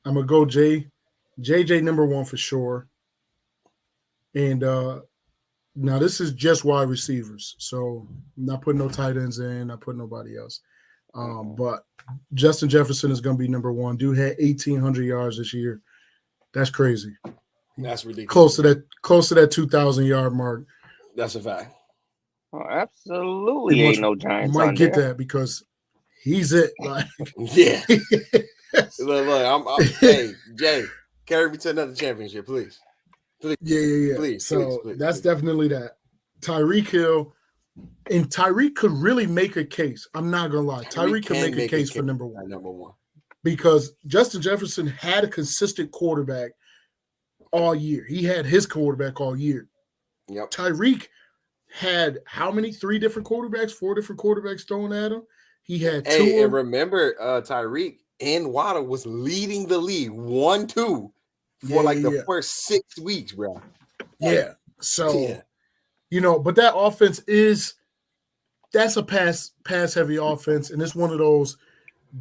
I'm going to go JJ number 1 for sure. And now this is just wide receivers. So I'm not putting no tight ends in, not putting nobody else. But Justin Jefferson is going to be number 1. Dude had 1,800 yards this year. That's crazy. That's ridiculous. Close to that 2,000 yard mark. That's a fact. Oh, absolutely ain't no Giants. Might get that because he's it. Like, yeah. Look, hey, Jay, carry me to another championship, please. Yeah. Please, so please. That's definitely that. Tyreek Hill, and Tyreek could really make a case. I'm not gonna lie. Tyreek can make a case for number one. Because Justin Jefferson had a consistent quarterback all year. He had his quarterback all year. Yep. Tyreek had how many? 4 different quarterbacks thrown at him. He had 2. Hey, and remember, Tyreek and Waddle was leading the league 1-2 for the first 6 weeks, bro. Yeah. So, you know, but that offense that's a pass heavy offense, and it's one of those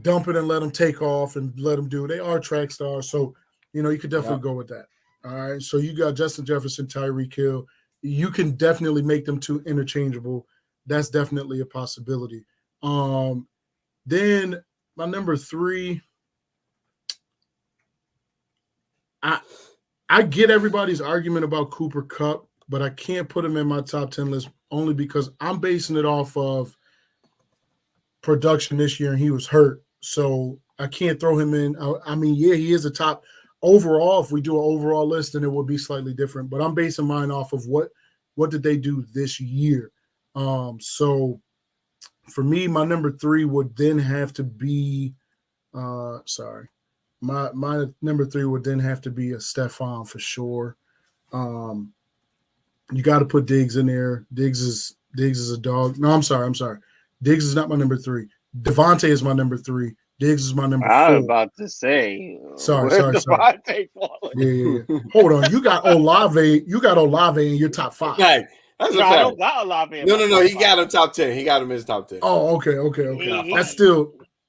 dump it and let them take off and let them do. They are track stars, so you know you could definitely go with that. All right, so you got Justin Jefferson, Tyreek Hill. You can definitely make them 2 interchangeable. That's definitely a possibility. Then my number 3, I get everybody's argument about Cooper Kupp, but I can't put him in my top 10 list only because I'm basing it off of production this year and he was hurt. So I can't throw him in. I mean, yeah, he is a top overall. If we do an overall list, then it would be slightly different. But I'm basing mine off of what did they do this year. So for me, my number 3 would then have to be my My number 3 would then have to be a Stephon for sure. You got to put Diggs in there. Diggs is a dog. No, I'm sorry. Diggs is not my number 3. Devontae is my number 3. Diggs is my number 4. I was about to say. Sorry. Yeah. Hold on. You got Olave. In your top 5. Right. That's a No, I fact. don't got Olave. No. He got him top 10. He got him in his top 10. Oh, okay.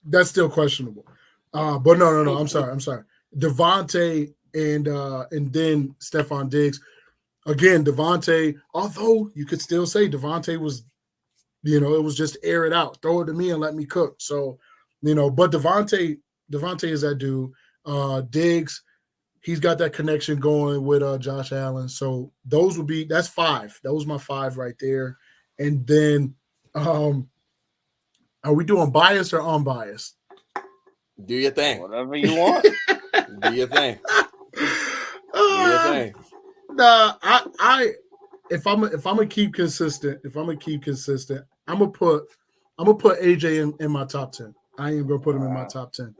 That's still questionable. But no. I'm sorry. Devontae and then Stephon Diggs. Again, Devontae, although you could still say Devontae was, it was just air it out, throw it to me and let me cook. So, but Devontae is that dude. Diggs, he's got that connection going with Josh Allen. So that's 5. That was my 5 right there. And then are we doing biased or unbiased? Do your thing. Whatever you want. Do your thing. Do your thing. Nah, if I'm gonna keep consistent, I'm gonna put AJ in my top 10. I ain't gonna put him in my top 10.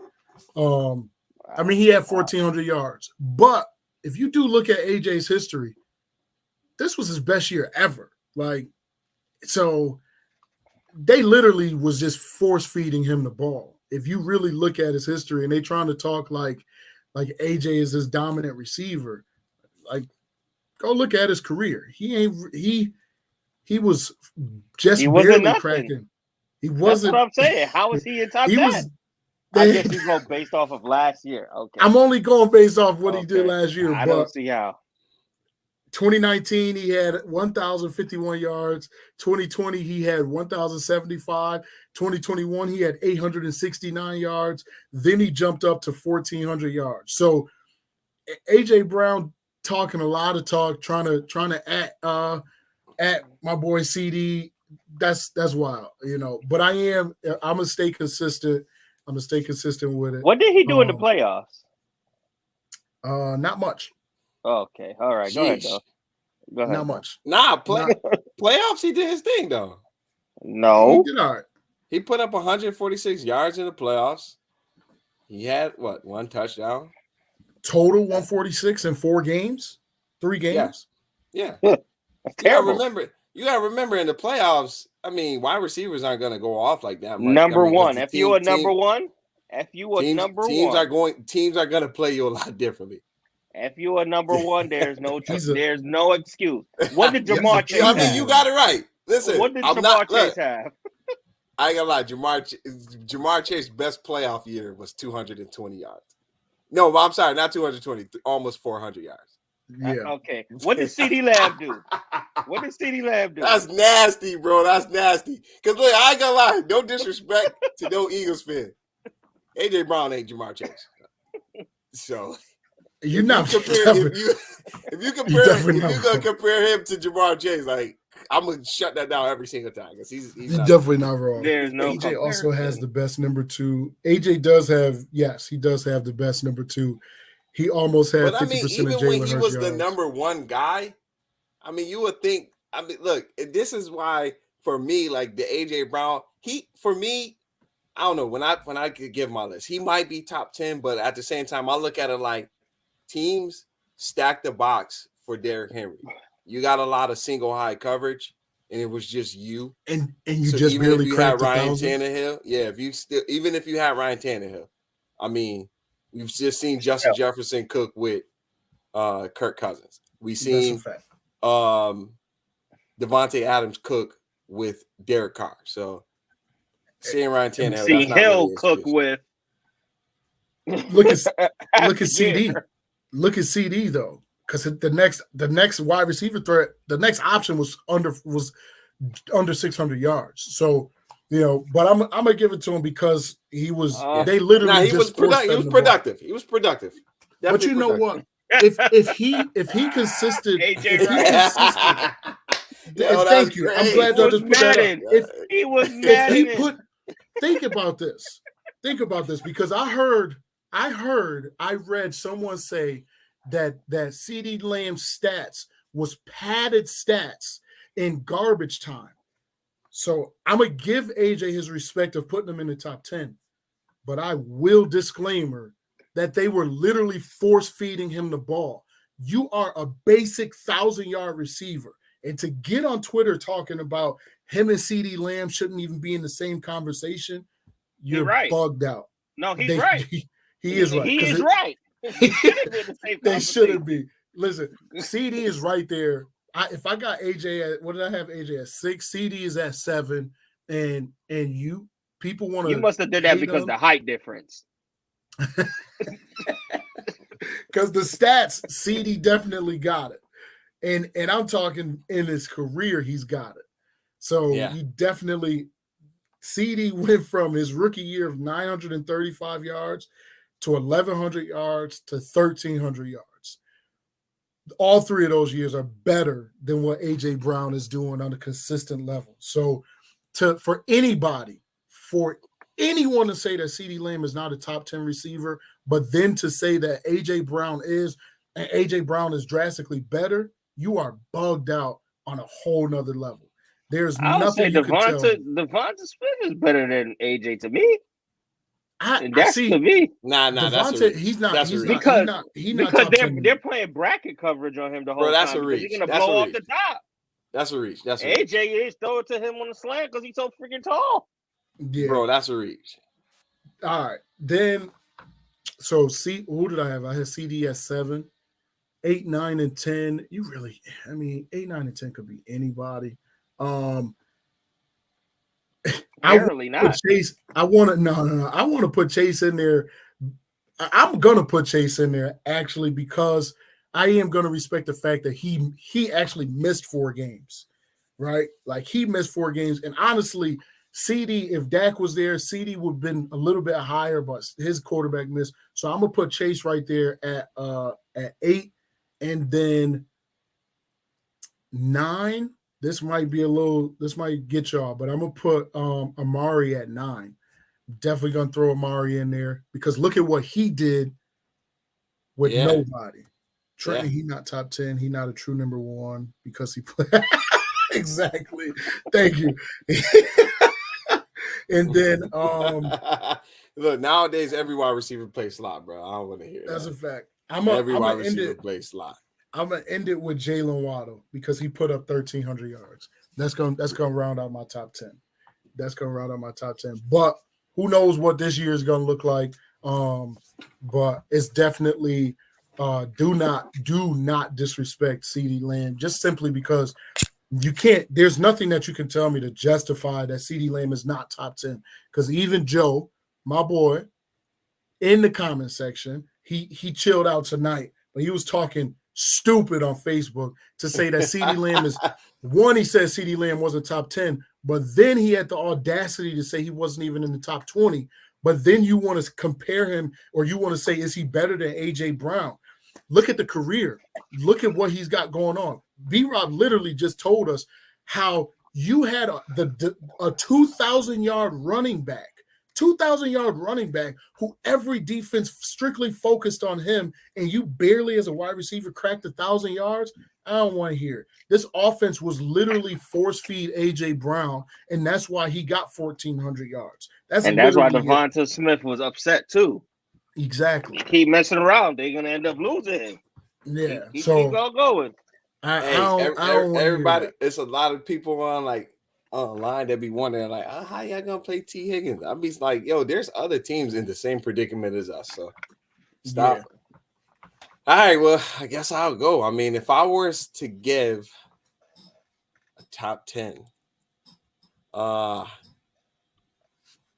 I mean, he had 1,400 yards, but if you do look at AJ's history, this was his best year ever. Like, so they literally was just force feeding him the ball. If you really look at his history, and they trying to talk like AJ is this dominant receiver, like. Go look at his career. He was just barely cracking. He wasn't. That's what I'm saying. How was he in top 10? I guess you go based off of last year. Okay. I'm only going based off what he did last year. I don't see how. 2019, he had 1,051 yards. 2020, he had 1,075. 2021, he had 869 yards. Then he jumped up to 1,400 yards. So AJ Brown talking a lot of talk, trying to at my boy CD. That's wild, But I'm gonna stay consistent. I'm gonna stay consistent with it. What did he do in the playoffs? Not much. Okay, all right. Go ahead, though. Go ahead. Not much. Playoffs. He did his thing though. No, he did all right. He put up 146 yards in the playoffs. He had one touchdown. Total 146 in 4 games, 3 games. Yeah. That's terrible. You gotta remember in the playoffs. I mean, wide receivers aren't gonna go off like that much. Number one. If you are number one, teams are gonna play you a lot differently. If you are number one, there's no excuse. What did Jamar Chase have? I mean, you got it right. Listen, what did Jamar Chase have? I ain't gonna lie, Jamar Chase's best playoff year was 220 yards. No, I'm sorry, not 220, almost 400 yards. Yeah. Okay. What did CeeDee Lamb do? That's nasty, bro. That's nasty. Because look, I ain't gonna lie, no disrespect to no Eagles fan. AJ Brown ain't Jamar Chase. So if you're gonna compare him to Jamar Chase, like I'm gonna shut that down every single time because he's definitely not wrong. There's no AJ comparison. Also has the best number 2. AJ does have the best number 2. He almost had 50% even of Jalen when he Hurts was yards. the number 1 guy, I mean, you would think. I mean, look, this is why for me, like the AJ Brown, I don't know when I could give my list, he might be top 10, but at the same time, I look at it like teams stack the box for Derrick Henry. You got a lot of single high coverage, and it was just you. And you so just barely cracked Ryan Tannehill. Yeah, even if you had Ryan Tannehill, I mean, we've just seen Justin Jefferson cook with Kirk Cousins. We've seen Devontae Adams cook with Derek Carr. So seeing Ryan Tannehill, see Hill cook with. Look at CD. Look at CD though. Because the next wide receiver threat, the next option was under 600 yards. So, but I'm gonna give it to him because he was. They literally he was productive. He was productive. But you know what? If he consistent, thank you. I'm glad y'all just put that up. He was mad. Think about this. Think about this because I read someone say that CeeDee Lamb's stats was padded stats in garbage time. So I'm going to give AJ his respect of putting him in the top 10, but I will disclaimer that they were literally force feeding him the ball. You are a basic 1,000-yard receiver. And to get on Twitter talking about him and CeeDee Lamb shouldn't even be in the same conversation, you're bugged out. No, he's right. He is right. He is right. He shouldn't be in the same they shouldn't be. Listen, CD is right there. If I got AJ at, what did I have AJ at 6? CD is at 7, and you people want to. You must have did that because the height difference. Because the stats, CD definitely got it, and I'm talking in his career, he's got it. So he definitely. CD went from his rookie year of 935 yards to 1,100 yards to 1,300 yards. All three of those years are better than what A.J. Brown is doing on a consistent level. So for anyone to say that CeeDee Lamb is not a top 10 receiver, but then to say that A.J. Brown is, and A.J. Brown is drastically better, you are bugged out on a whole nother level. There's nothing you can tell. Devonta Smith is better than AJ to me. I see. To me. Nah, that's a reach. He's not because they're playing bracket coverage on him the whole time. That's a reach. He's gonna blow off the top. That's a reach. AJ is throw it to him on the slant because he's so freaking tall. Yeah, bro, that's a reach. All right, then. So who did I have? I had CD at 7, 8, 9, and 10. 8, 9, and 10 could be anybody. Apparently not. Chase, I want to put Chase in there. I'm gonna put Chase in there actually because I am gonna respect the fact that he actually missed 4 games, right? Like he missed 4 games, and honestly, CD, if Dak was there, CD would have been a little bit higher, but his quarterback missed. So I'm gonna put Chase right there at 8, and then 9. This might get y'all, but I'm gonna put Amari at 9. Definitely gonna throw Amari in there because look at what he did with nobody. Trenton, he not top 10. He not a true number 1 because he played. Exactly. Thank you. And then look, nowadays every wide receiver plays slot, bro. I don't want to hear that's that. A fact. Every wide receiver plays slot. I'm gonna end it with Jalen Waddle because he put up 1,300 yards. That's gonna round out my top 10. But who knows what this year is gonna look like? But it's definitely do not disrespect CeeDee Lamb just simply because you can't. There's nothing that you can tell me to justify that CeeDee Lamb is not top 10. Because even Joe, my boy, in the comment section, he chilled out tonight, but he was talking stupid on Facebook to say that CeeDee Lamb is one. He said CeeDee Lamb wasn't top 10, but then he had the audacity to say he wasn't even in the top 20. But then you want to compare him, or you want to say, is he better than AJ Brown? Look at the career. Look at what he's got going on. B-Rob literally just told us how you had a 2,000-yard running back. 2,000-yard running back who every defense strictly focused on him, and you barely as a wide receiver cracked 1,000 yards. I don't want to hear it. This offense was literally force feed AJ Brown, and that's why he got 1,400 yards. That's why Devonta Smith was upset too. Exactly. Keep messing around, they're gonna end up losing him. Yeah. Keep on going. Everybody, it's a lot of people online that be wondering, like, how y'all gonna play T. Higgins? I'll be like, yo, there's other teams in the same predicament as us, so stop. Yeah. All right, well, I guess I'll go. I mean, if I was to give a top 10, I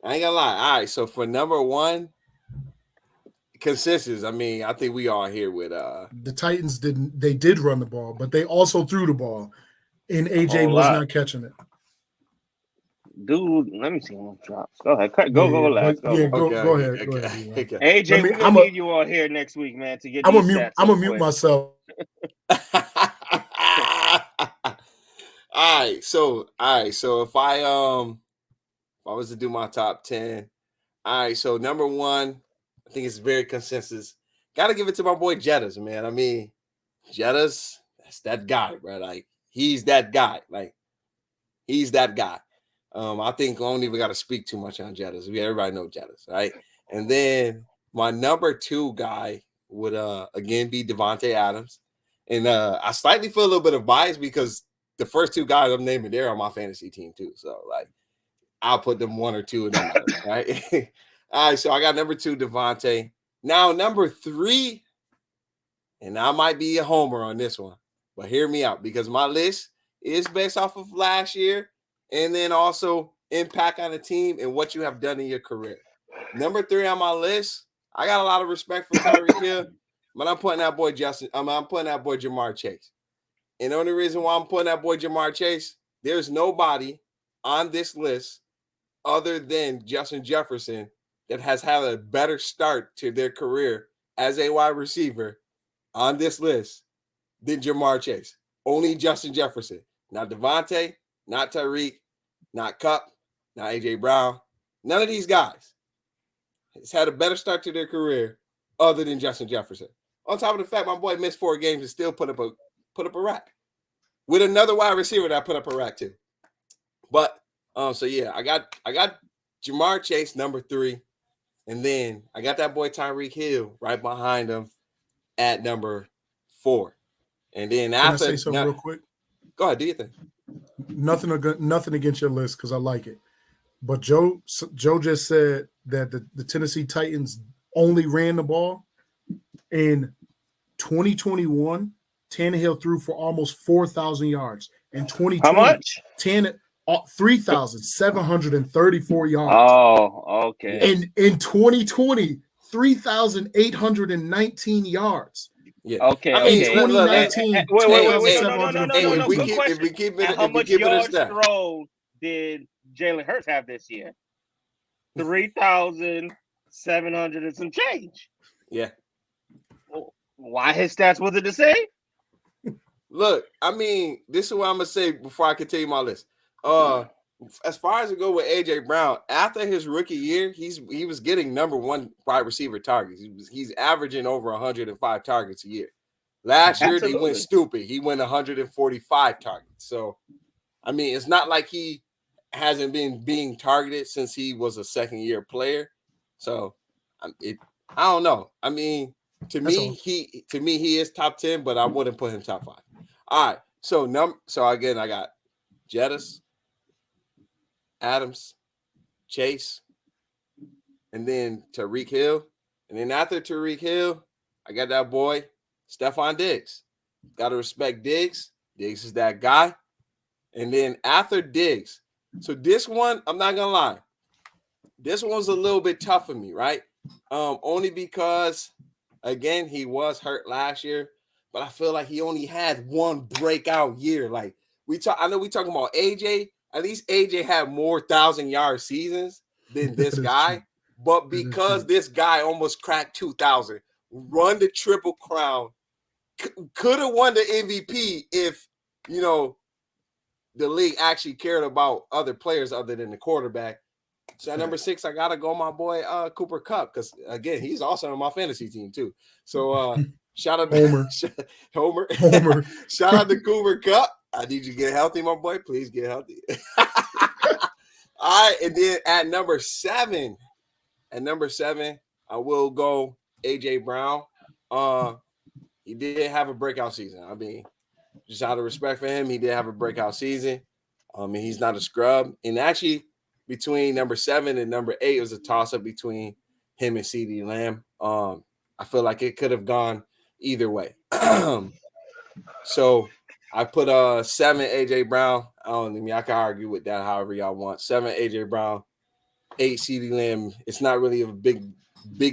ain't gonna lie. All right, so for number 1, consensus. I mean, I think we all here with the Titans did run the ball, but they also threw the ball, and AJ was not catching it. Dude, let me see one drops. Go ahead. Go last. Go ahead. Go ahead. AJ, we're gonna need you on here next week, man, to get I'm gonna mute myself. All right. So if I was to do my top 10, all right. So number 1, I think it's very consensus. Got to give it to my boy Jettas, man. I mean, Jettas, that's that guy, bro. Like he's that guy. I think I don't even got to speak too much on Jettas. Everybody know Jettas, right? And then my number 2 guy would again be Devontae Adams. And I slightly feel a little bit of bias because the first 2 guys I'm naming there on my fantasy team too. So like I'll put them 1 or 2 in them, right? All right, so I got number 2, Devontae. Now number 3, and I might be a homer on this one, but hear me out because my list is based off of last year and then also impact on the team and what you have done in your career. Number 3 on my list, I got a lot of respect for Tyreek Hill, but I'm putting that boy I'm putting that boy Ja'Marr Chase. And the only reason why I'm putting that boy Ja'Marr Chase, there's nobody on this list other than Justin Jefferson that has had a better start to their career as a wide receiver on this list than Ja'Marr Chase. Only Justin Jefferson. Not Devontae, not Tyreek, not Kupp, not A.J. Brown. None of these guys has had a better start to their career other than Justin Jefferson. On top of the fact my boy missed 4 games and still put up a rack. With another wide receiver that put up a rack too. But so yeah, I got Ja'Marr Chase number 3. And then I got that boy Tyreek Hill right behind him at number 4. And then Can after I say something real quick? Go ahead, do your thing. Nothing against your list because I like it. But Joe just said that the Tennessee Titans only ran the ball. In 2021, Tannehill threw for almost 4,000 yards. In 2020, how much? 3,734 yards. Oh, okay. And in 2020, 3,819 yards. Yeah. Okay. I mean, okay. 2019. Wait. If we keep it, how much yards thrown did Jalen Hurts have this year? 3,700 and some change. Yeah. Why his stats wasn't the same? Look, I mean, this is what I'm gonna say before I continue my list. As far as it go with A.J. Brown, after his rookie year, he was getting number 1 wide receiver targets. He's averaging over 105 targets a year. Last year he went stupid. He went 145 targets. So, I mean, it's not like he hasn't been being targeted since he was a second-year player. So, I don't know. I mean, to me, he is top 10, but I wouldn't put him top 5. All right. So again, I got Jettis, Adams, Chase, and then Tyreek Hill. And then after Tyreek Hill, I got that boy, Stephon Diggs. Got to respect Diggs. Diggs is that guy. And then after Diggs, so this one, I'm not going to lie. This one's a little bit tough for me, right? Only because, again, he was hurt last year, but I feel like he only had one breakout year. Like I know we talking about AJ. At least AJ had more 1,000-yard seasons than this guy. But because this guy almost cracked 2,000, run the Triple Crown, could have won the MVP if, the league actually cared about other players other than the quarterback. So at number 6, I got to go my boy Cooper Kupp because, again, he's also on my fantasy team too. So shout out to Homer. Shout out to Cooper Kupp. I need you to get healthy, my boy. Please get healthy. All right, and then at number 7, I will go A.J. Brown. He did have a breakout season. I mean, just out of respect for him, he did have a breakout season. And he's not a scrub. And actually, between number 7 and number 8, it was a toss-up between him and CeeDee Lamb. I feel like it could have gone either way. So I put 7 A.J. Brown. I can argue with that however y'all want. 7 A.J. Brown, 8 CeeDee Lamb. It's not really a big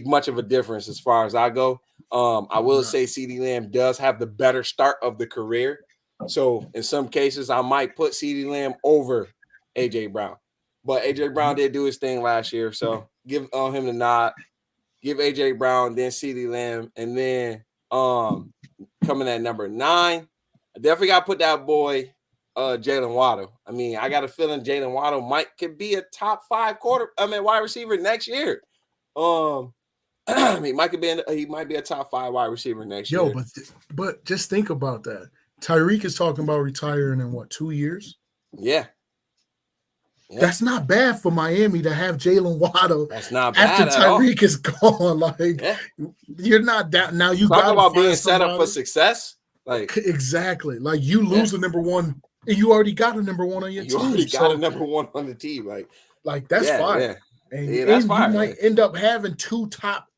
much of a difference as far as I go. I will say CeeDee Lamb does have the better start of the career. So in some cases, I might put CeeDee Lamb over A.J. Brown. But A.J. Brown did do his thing last year. So give him the nod. Give A.J. Brown, then CeeDee Lamb. And then coming at number 9, I definitely got to put that boy Jalen Waddle. I mean, I got a feeling Jalen Waddle could be a top 5 wide receiver next year. He might be a top 5 wide receiver next year. But just think about that. Tyreek is talking about retiring in 2 years? Yeah. Yeah. That's not bad for Miami to have Jalen Waddle. That's not After bad at all. Tyreek is gone. Like, Yeah. you're not down. Now you Talk got about being set up for success. Like, exactly. Like, you lose the number one, and you already got a number one on your team. You already got a number one on the team. Like that's fine. Yeah. And, that's fine. You might end up having two top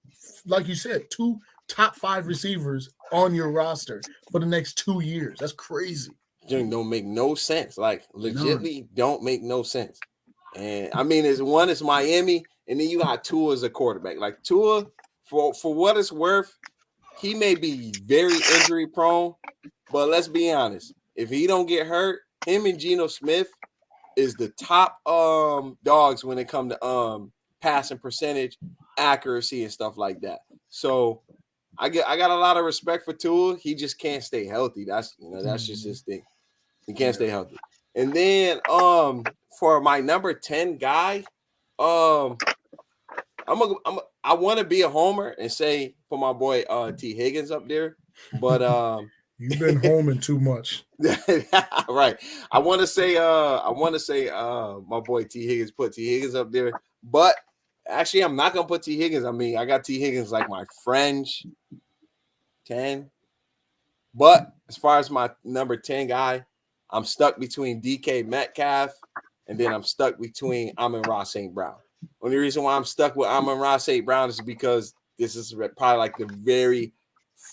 5 receivers on your roster for the next 2 years. That's crazy. Don't make no sense. Like, legitimately don't make no sense. And I mean, it's Miami, and then you got Tua as a quarterback. Like, Tua, for what it's worth, he may be very injury prone, but let's be honest. If he don't get hurt, him and Geno Smith is the top dogs when it comes to passing percentage, accuracy, and stuff like that. So I got a lot of respect for Tua. He just can't stay healthy. That's just his thing. He can't stay healthy. And then for my number 10 guy, I want to be a homer and say for my boy T. Higgins up there, but you've been homing too much. Right. I want to say my boy T. Higgins, put T. Higgins up there, but actually I'm not gonna put T. Higgins. I mean, I got T. Higgins like my French 10, but as far as my number 10 guy, I'm stuck between DK Metcalf and then I'm stuck between Amon-Ra St. Brown. Only reason why I'm stuck with Amon-Ra St. Brown is because this is probably like the very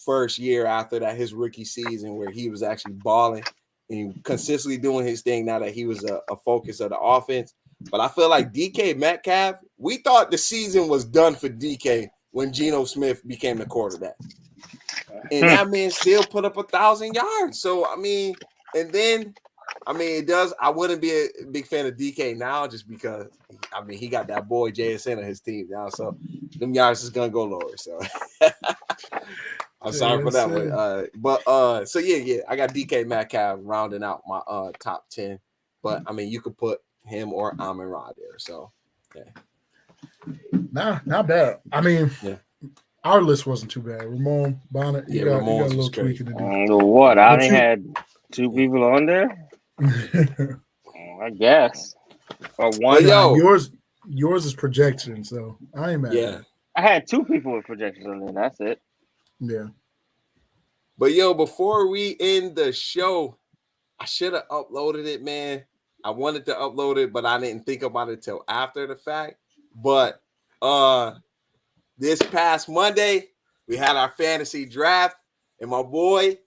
first year after that, his rookie season, where he was actually balling and consistently doing his thing now that he was a focus of the offense. But I feel like DK Metcalf, we thought the season was done for DK when Geno Smith became the quarterback. And that man still put up 1,000 yards. So, I mean, and then, I mean, it does. I wouldn't be a big fan of DK now just because, I mean, he got that boy JSN on his team now. So, them yards is going to go lower. So, I'm sorry for that one. So, yeah, I got DK Metcalf rounding out my top 10. But, I mean, you could put him or Amon-Ra there. So, yeah. Nah, not bad. I mean, our list wasn't too bad. Ramon, Bonnet, you got a little tweaking to do. What? I only had 2 people on there? I guess. Or one. Yours is projection, so I ain't mad. Yeah. I had 2 people with projections on there. That's it. Yeah. But before we end the show, I should have uploaded it, man. I wanted to upload it, but I didn't think about it till after the fact. But this past Monday, we had our fantasy draft, and my boy,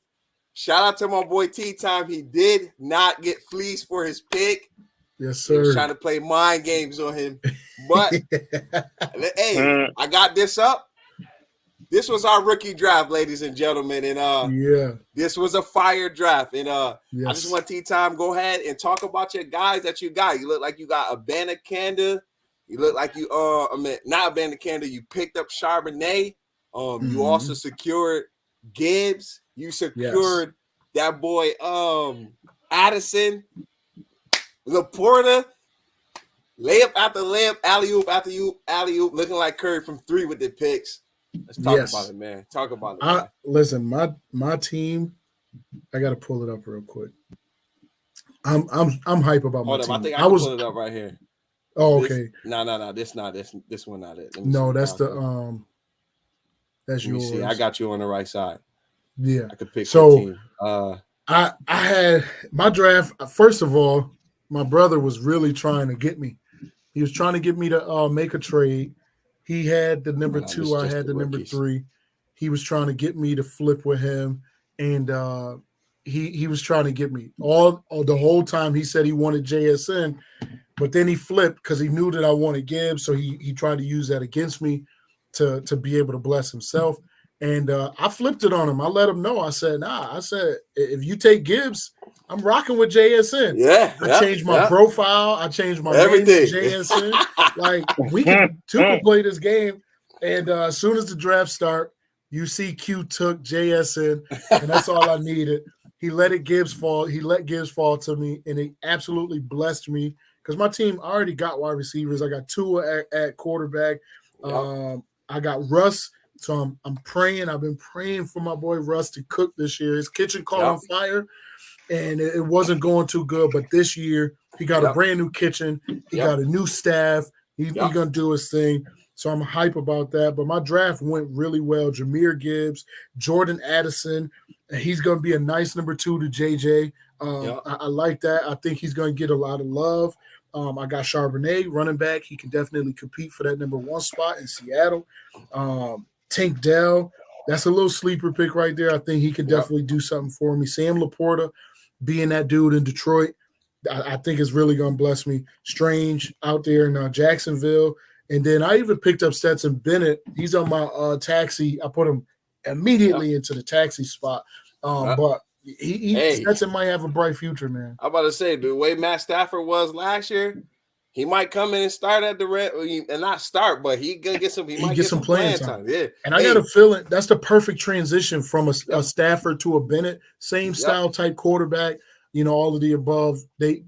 shout out to my boy T Time. He did not get fleeced for his pick. Yes, sir. He was trying to play mind games on him. But hey, I got this up. This was our rookie draft, ladies and gentlemen. And this was a fire draft. And I just want T Time, go ahead and talk about your guys that you got. You look like you got Abanikanda. You look like you not Abanikanda, you picked up Charbonnet. You also secured Gibbs. You secured that boy Addison, Laporta, layup after layup, alley-oop after alley-oop, looking like Curry from 3 with the picks. Let's talk about it, man. Talk about it. Listen, my team, I gotta pull it up real quick. I'm hype about my team. I think I can pull it up right here. Oh, okay. No. This one not it. No, that's the that's yours. See, I got you on the right side. Yeah. I could pick so team. I had my draft. First of all, my brother was really trying to get me. He was trying to get me to make a trade. He had the number 2. I had the number 3. He was trying to get me to flip with him, and he was trying to get me all the whole time. He said he wanted JSN. But then he flipped because he knew that I wanted Gibbs, so he tried to use that against me to be able to bless himself. And I flipped it on him. I let him know. I said, nah. I said, if you take Gibbs, I'm rocking with JSN. Yeah. I changed my profile. I changed my everything. Name to JSN. Like, we can play this game. And as soon as the draft start, you see Q took JSN, and that's all I needed. He let Gibbs fall. He let Gibbs fall to me, and it absolutely blessed me. Because my team already got wide receivers. I got 2 at quarterback. I got Russ. So I'm praying. I've been praying for my boy Russ to cook this year. His kitchen caught on fire, and it wasn't going too good. But this year, He got a brand new kitchen. He got a new staff. He's gonna do his thing. So I'm hype about that. But my draft went really well. Jahmyr Gibbs, Jordan Addison. He's gonna be a nice number 2 to JJ. I like that. I think he's gonna get a lot of love. I got Charbonnet, running back. He can definitely compete for that number 1 spot in Seattle. Tank Dell, that's a little sleeper pick right there. I think he can definitely do something for me. Sam Laporta, being that dude in Detroit, I think is really going to bless me. Strange out there in Jacksonville. And then I even picked up Stetson Bennett. He's on my taxi. I put him immediately into the taxi spot. But Stetson might have a bright future, man. I'm about to say, the way Matt Stafford was last year, he might come in and start at the red, and not start, but he gonna get some. He might get some playing time. Yeah, and I got a feeling that's the perfect transition from a Stafford to a Bennett, same style type quarterback. All of the above. They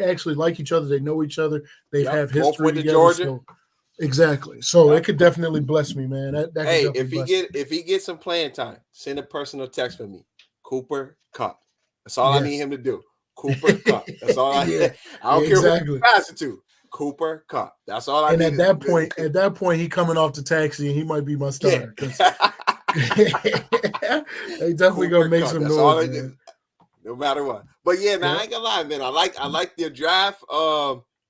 actually like each other. They know each other. They have history with together. Georgia. So, exactly. So it could definitely bless me, man. If he gets some playing time, send a personal text for me. Cooper Kupp. That's all I need him to do. Cooper Kupp. That's all I need. I don't care who you pass it to. Cooper Kupp. That's all I need. And at that point, he coming off the taxi and he might be my starter. They definitely gonna make some noise. No matter what. But I ain't gonna lie, man. I like the draft.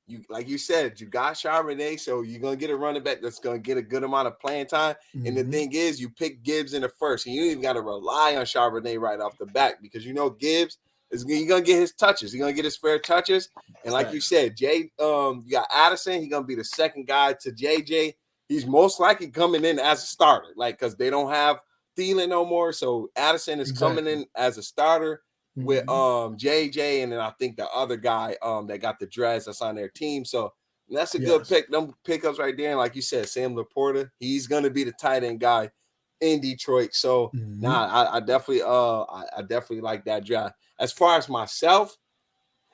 You like you said, you got Charbonnet, so you're gonna get a running back that's gonna get a good amount of playing time. Mm-hmm. And the thing is, you pick Gibbs in the first, and you even gotta rely on Charbonnet right off the bat because Gibbs is gonna get his touches. He's gonna get his fair touches. And like you said, you got Addison. He's gonna be the second guy to JJ. He's most likely coming in as a starter, because they don't have Thielen no more. So Addison is coming in as a starter with JJ, and then I think the other guy that got the dreads that's on their team. So that's a good pick. Them pickups right there. And like you said, Sam Laporta, he's gonna be the tight end guy in Detroit. So I definitely like that draft. As far as myself,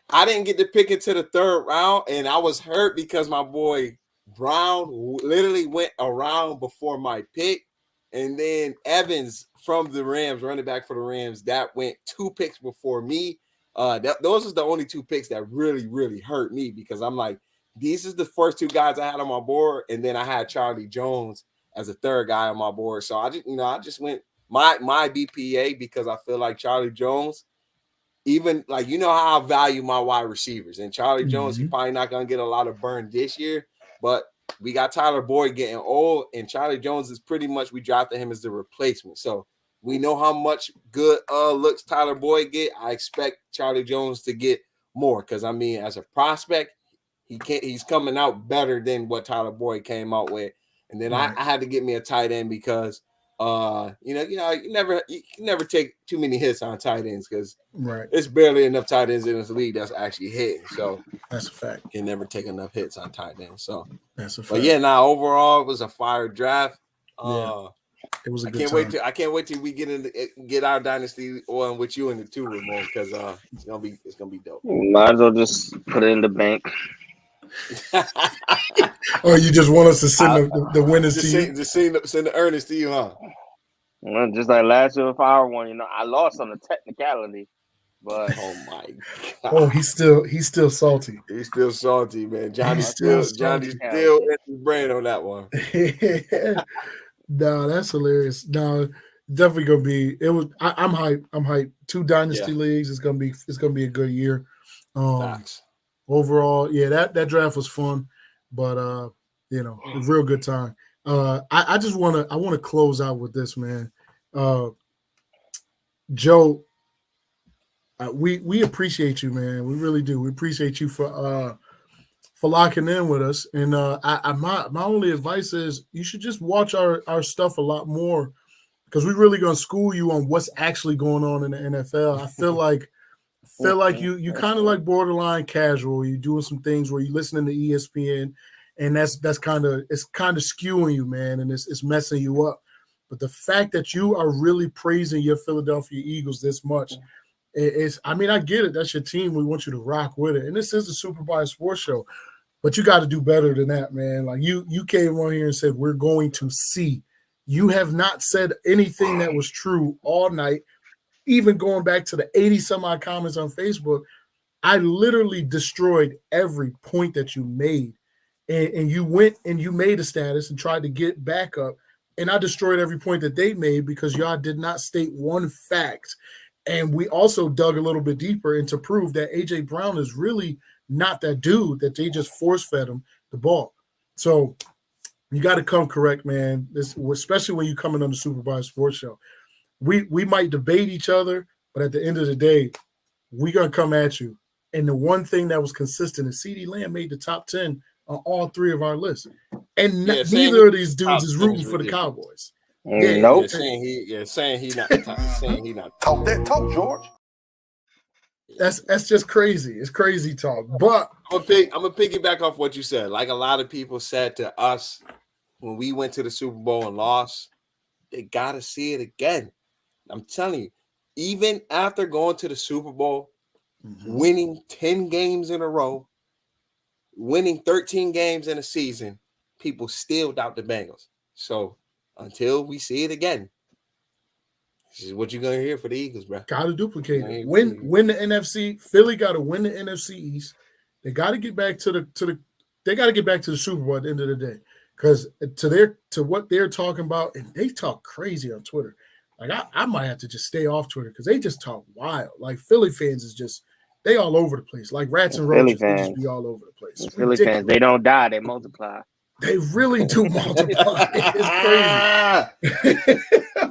I didn't get to pick into the 3rd round, and I was hurt because my boy Brown literally went around before my pick. And then Evans from the Rams, running back for the Rams, that went 2 picks before me. Those are the only 2 picks that really, really hurt me because I'm like, these is the first 2 guys I had on my board, and then I had Charlie Jones as a 3rd guy on my board. So I just went my BPA because I feel like Charlie Jones, even how I value my wide receivers, and Charlie Jones, he's probably not gonna get a lot of burn this year, but we got Tyler Boyd getting old, and Charlie Jones is pretty much, we drafted him as the replacement. So we know how much good looks Tyler Boyd get. I expect Charlie Jones to get more because, as a prospect, he's coming out better than what Tyler Boyd came out with. And then I had to get me a tight end because, you can never take too many hits on tight ends because it's barely enough tight ends in this league that's actually hitting. So that's a fact. You can never take enough hits on tight ends. So that's a fact. But overall, it was a fire draft. It was a good time. I can't wait till we get our dynasty on with you in the 2 Ramon, because it's gonna be dope. Might as well just put it in the bank. Oh, you just want us to send the winners to you? Just send the earnings to you, huh? Well, just like last year with our one, I lost on the technicality, but oh my God. Oh, he's still salty. He's still salty, man. Johnny's still in his brain on that one. No, that's hilarious. No, definitely gonna be. It was. I'm hyped. 2 dynasty leagues. It's gonna be a good year. Overall, that draft was fun, but a real good time. I want to close out with this, man. Joe, we appreciate you, man. We really do. We appreciate you for locking in with us. And my only advice is you should just watch our stuff a lot more, because we're really gonna school you on what's actually going on in the NFL. I feel like you kind of like borderline casual. You're doing some things where you're listening to ESPN, and it's kind of skewing you, man, and it's messing you up. But the fact that you are really praising your Philadelphia Eagles this much, I get it. That's your team. We want you to rock with it. And this is the Super Bias Sports Show, but you got to do better than that, man. Like you came on here and said, we're going to see. You have not said anything that was true all night, even going back to the 80 some odd comments on Facebook. I literally destroyed every point that you made. And you went and you made a status and tried to get back up. And I destroyed every point that they made because y'all did not state one fact. And we also dug a little bit deeper and to prove that A.J. Brown is really not that dude, that they just force-fed him the ball. So you got to come correct, man. This, especially when you coming on the Super Bias Sports Show. We might debate each other, but at the end of the day, we're going to come at you. And the one thing that was consistent is CeeDee Lamb made the top 10 on all three of our lists. And neither of these dudes is rooting for the Cowboys. Yeah, nope. Saying he not the top. Saying he not. Talk that talk, George. That's just crazy. It's crazy talk. But I'm gonna piggyback off what you said. Like a lot of people said to us when we went to the Super Bowl and lost, they gotta see it again. I'm telling you, even after going to the Super Bowl, winning 10 games in a row, winning 13 games in a season, people still doubt the Bengals. So until we see it again, this is what you're gonna hear for the Eagles, bro. Got to duplicate it. Win the NFC. Philly got to win the NFC East. They got to get back to the. They got to get back to the Super Bowl at the end of the day, because to what they're talking about, and they talk crazy on Twitter. Like I might have to just stay off Twitter because they just talk wild. Like Philly fans is just they all over the place. Like rats and roaches, they just be all over the place. Philly fans, they don't die, they multiply. They really do multiply. It's crazy.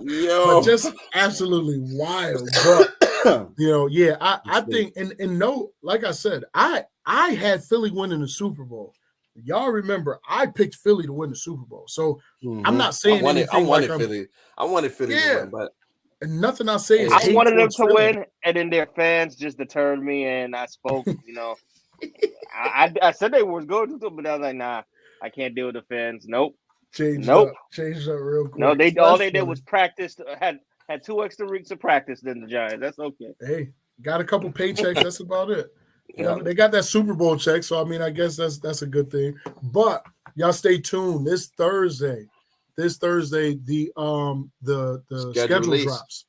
Yo. But just absolutely wild. But I think and no, like I said, I had Philly winning the Super Bowl. Y'all remember I picked Philly to win the Super Bowl. So I'm not saying I wanted Philly to win, but nothing I say is I wanted them to win, and then their fans just deterred me, and I spoke, I said they was going to, but I was like, nah. I can't deal with the fans. Nope. Changed up real quick. No, all they did was practice. Had 2 extra weeks of practice than the Giants. That's okay. Hey, got a couple paychecks. That's about it. They got that Super Bowl check, so I mean, I guess that's a good thing. But y'all stay tuned. This Thursday, the schedule drops,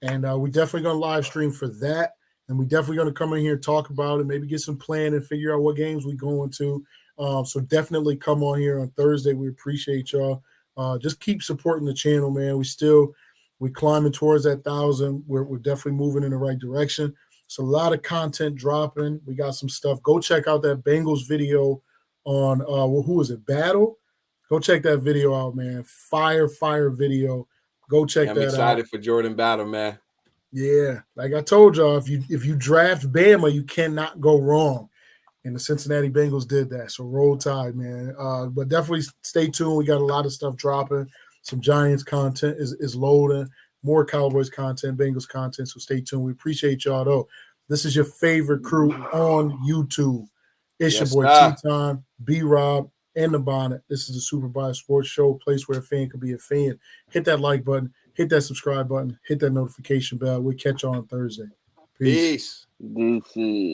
and we definitely gonna live stream for that, and we definitely gonna come in here and talk about it, maybe get some plan and figure out what games we going to. So definitely come on here on Thursday. We appreciate y'all. Just keep supporting the channel, man. We're climbing towards that 1,000. We're definitely moving in the right direction. It's a lot of content dropping. We got some stuff. Go check out that Bengals video on who is it? Battle. Go check that video out, man. Fire video. Go check that out. I'm excited for Jordan Battle, man. Yeah, like I told y'all, if you draft Bama, you cannot go wrong. And the Cincinnati Bengals did that. So roll tide, man. But definitely stay tuned. We got a lot of stuff dropping. Some Giants content is loading. More Cowboys content, Bengals content. So stay tuned. We appreciate y'all, though. This is your favorite crew on YouTube. It's your boy T-Time, B-Rob, and The Bonnet. This is the Super Bias Sports Show, a place where a fan can be a fan. Hit that like button. Hit that subscribe button. Hit that notification bell. We'll catch y'all on Thursday. Peace. Peace.